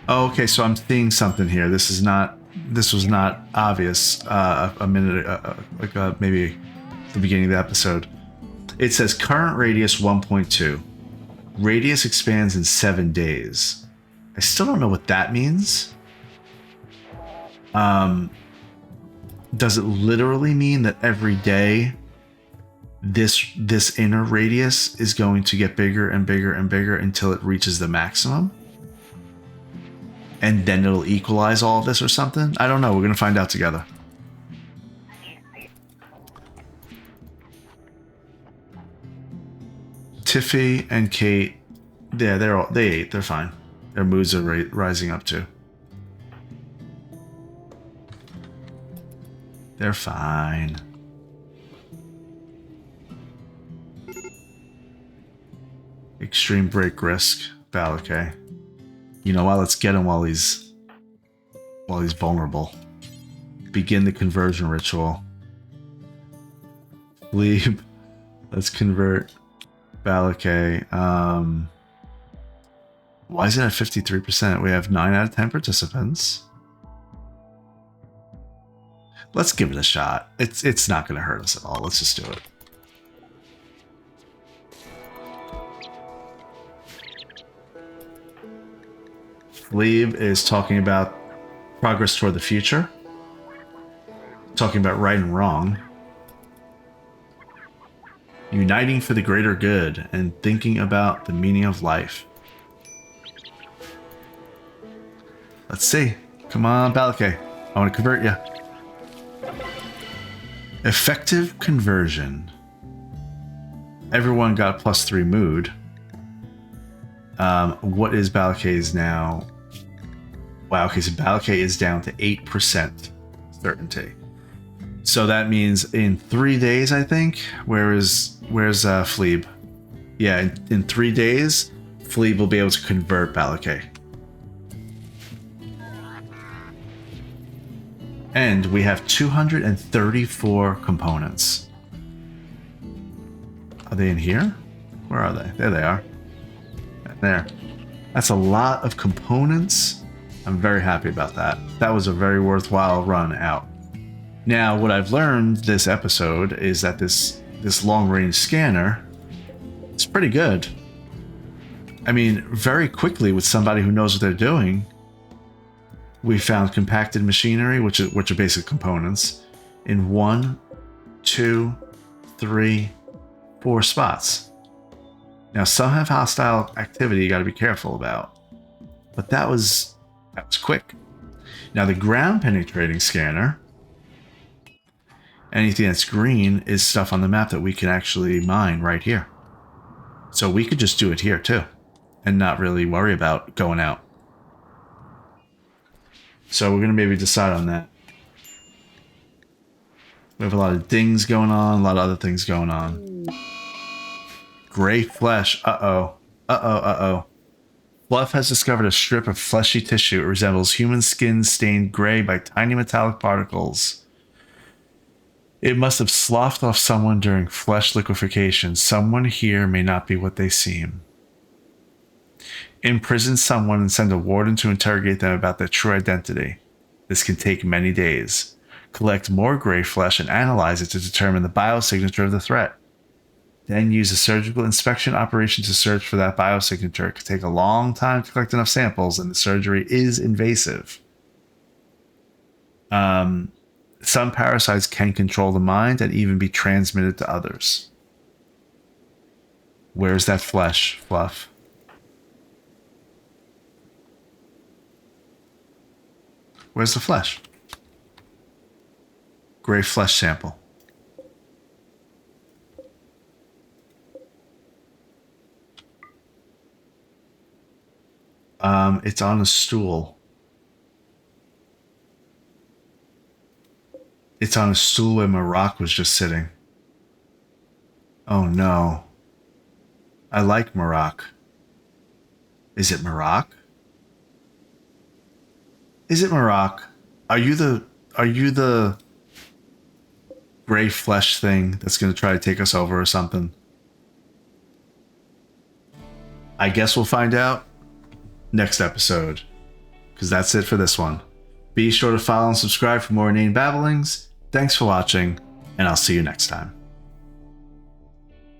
Okay, so I'm seeing something here. This was not obvious a minute maybe the beginning of the episode. It says current radius 1.2. Radius expands in 7 days. I still don't know what that means. Does it literally mean that every day this inner radius is going to get bigger and bigger and bigger until it reaches the maximum? And then it'll equalize all of this or something? I don't know. We're going to find out together. Tiffy and Kate, yeah, they ate. They're fine. Their moods are rising up too. They're fine. Extreme break risk, Balakay. You know what? Let's get him while he's vulnerable. Begin the conversion ritual. Leave. Let's convert Balakay. Why is it at 53%? We have 9 out of 10 participants. Let's give it a shot. It's not going to hurt us at all. Let's just do it. Fleeb is talking about progress toward the future. Talking about right and wrong. Uniting for the greater good and thinking about the meaning of life. Let's see. Come on, Balakay. I want to convert you. Effective conversion. Everyone got +3 mood. What is Balakay's now? Wow, okay, so Balakay is down to 8% certainty. So that means in 3 days, I think. Where's Fleeb? Yeah, in 3 days, Fleeb will be able to convert Balakay. And we have 234 components. Are they in here? Where are they? There they are. There. That's a lot of components. I'm very happy about that. That was a very worthwhile run out. Now, what I've learned this episode is that this long-range scanner is pretty good. I mean, very quickly with somebody who knows what they're doing, we found compacted machinery, which are basic components, in 1, 2, 3, 4 spots. Now, some have hostile activity you got to be careful about, but that was quick. Now, the ground penetrating scanner, anything that's green is stuff on the map that we can actually mine right here. So we could just do it here too, and not really worry about going out. So we're going to maybe decide on that. We have a lot of dings going on, a lot of other things going on. Gray flesh. Uh-oh. Fluff has discovered a strip of fleshy tissue. It resembles human skin stained gray by tiny metallic particles. It must have sloughed off someone during flesh liquefaction. Someone here may not be what they seem. Imprison someone and send a warden to interrogate them about their true identity. This can take many days. Collect more gray flesh and analyze it to determine the biosignature of the threat. Then use a surgical inspection operation to search for that biosignature. It could take a long time to collect enough samples, and the surgery is invasive. Some parasites can control the mind and even be transmitted to others. Where's that flesh, Fluff? Where's the flesh? Gray flesh sample. It's on a stool. It's on a stool where Marak was just sitting. Oh no. I like Marak. Is it Marak? Is it Marak? Are you the gray flesh thing that's going to try to take us over or something? I guess we'll find out next episode, because that's it for this one. Be sure to follow and subscribe for more inane babblings. Thanks for watching, and I'll see you next time.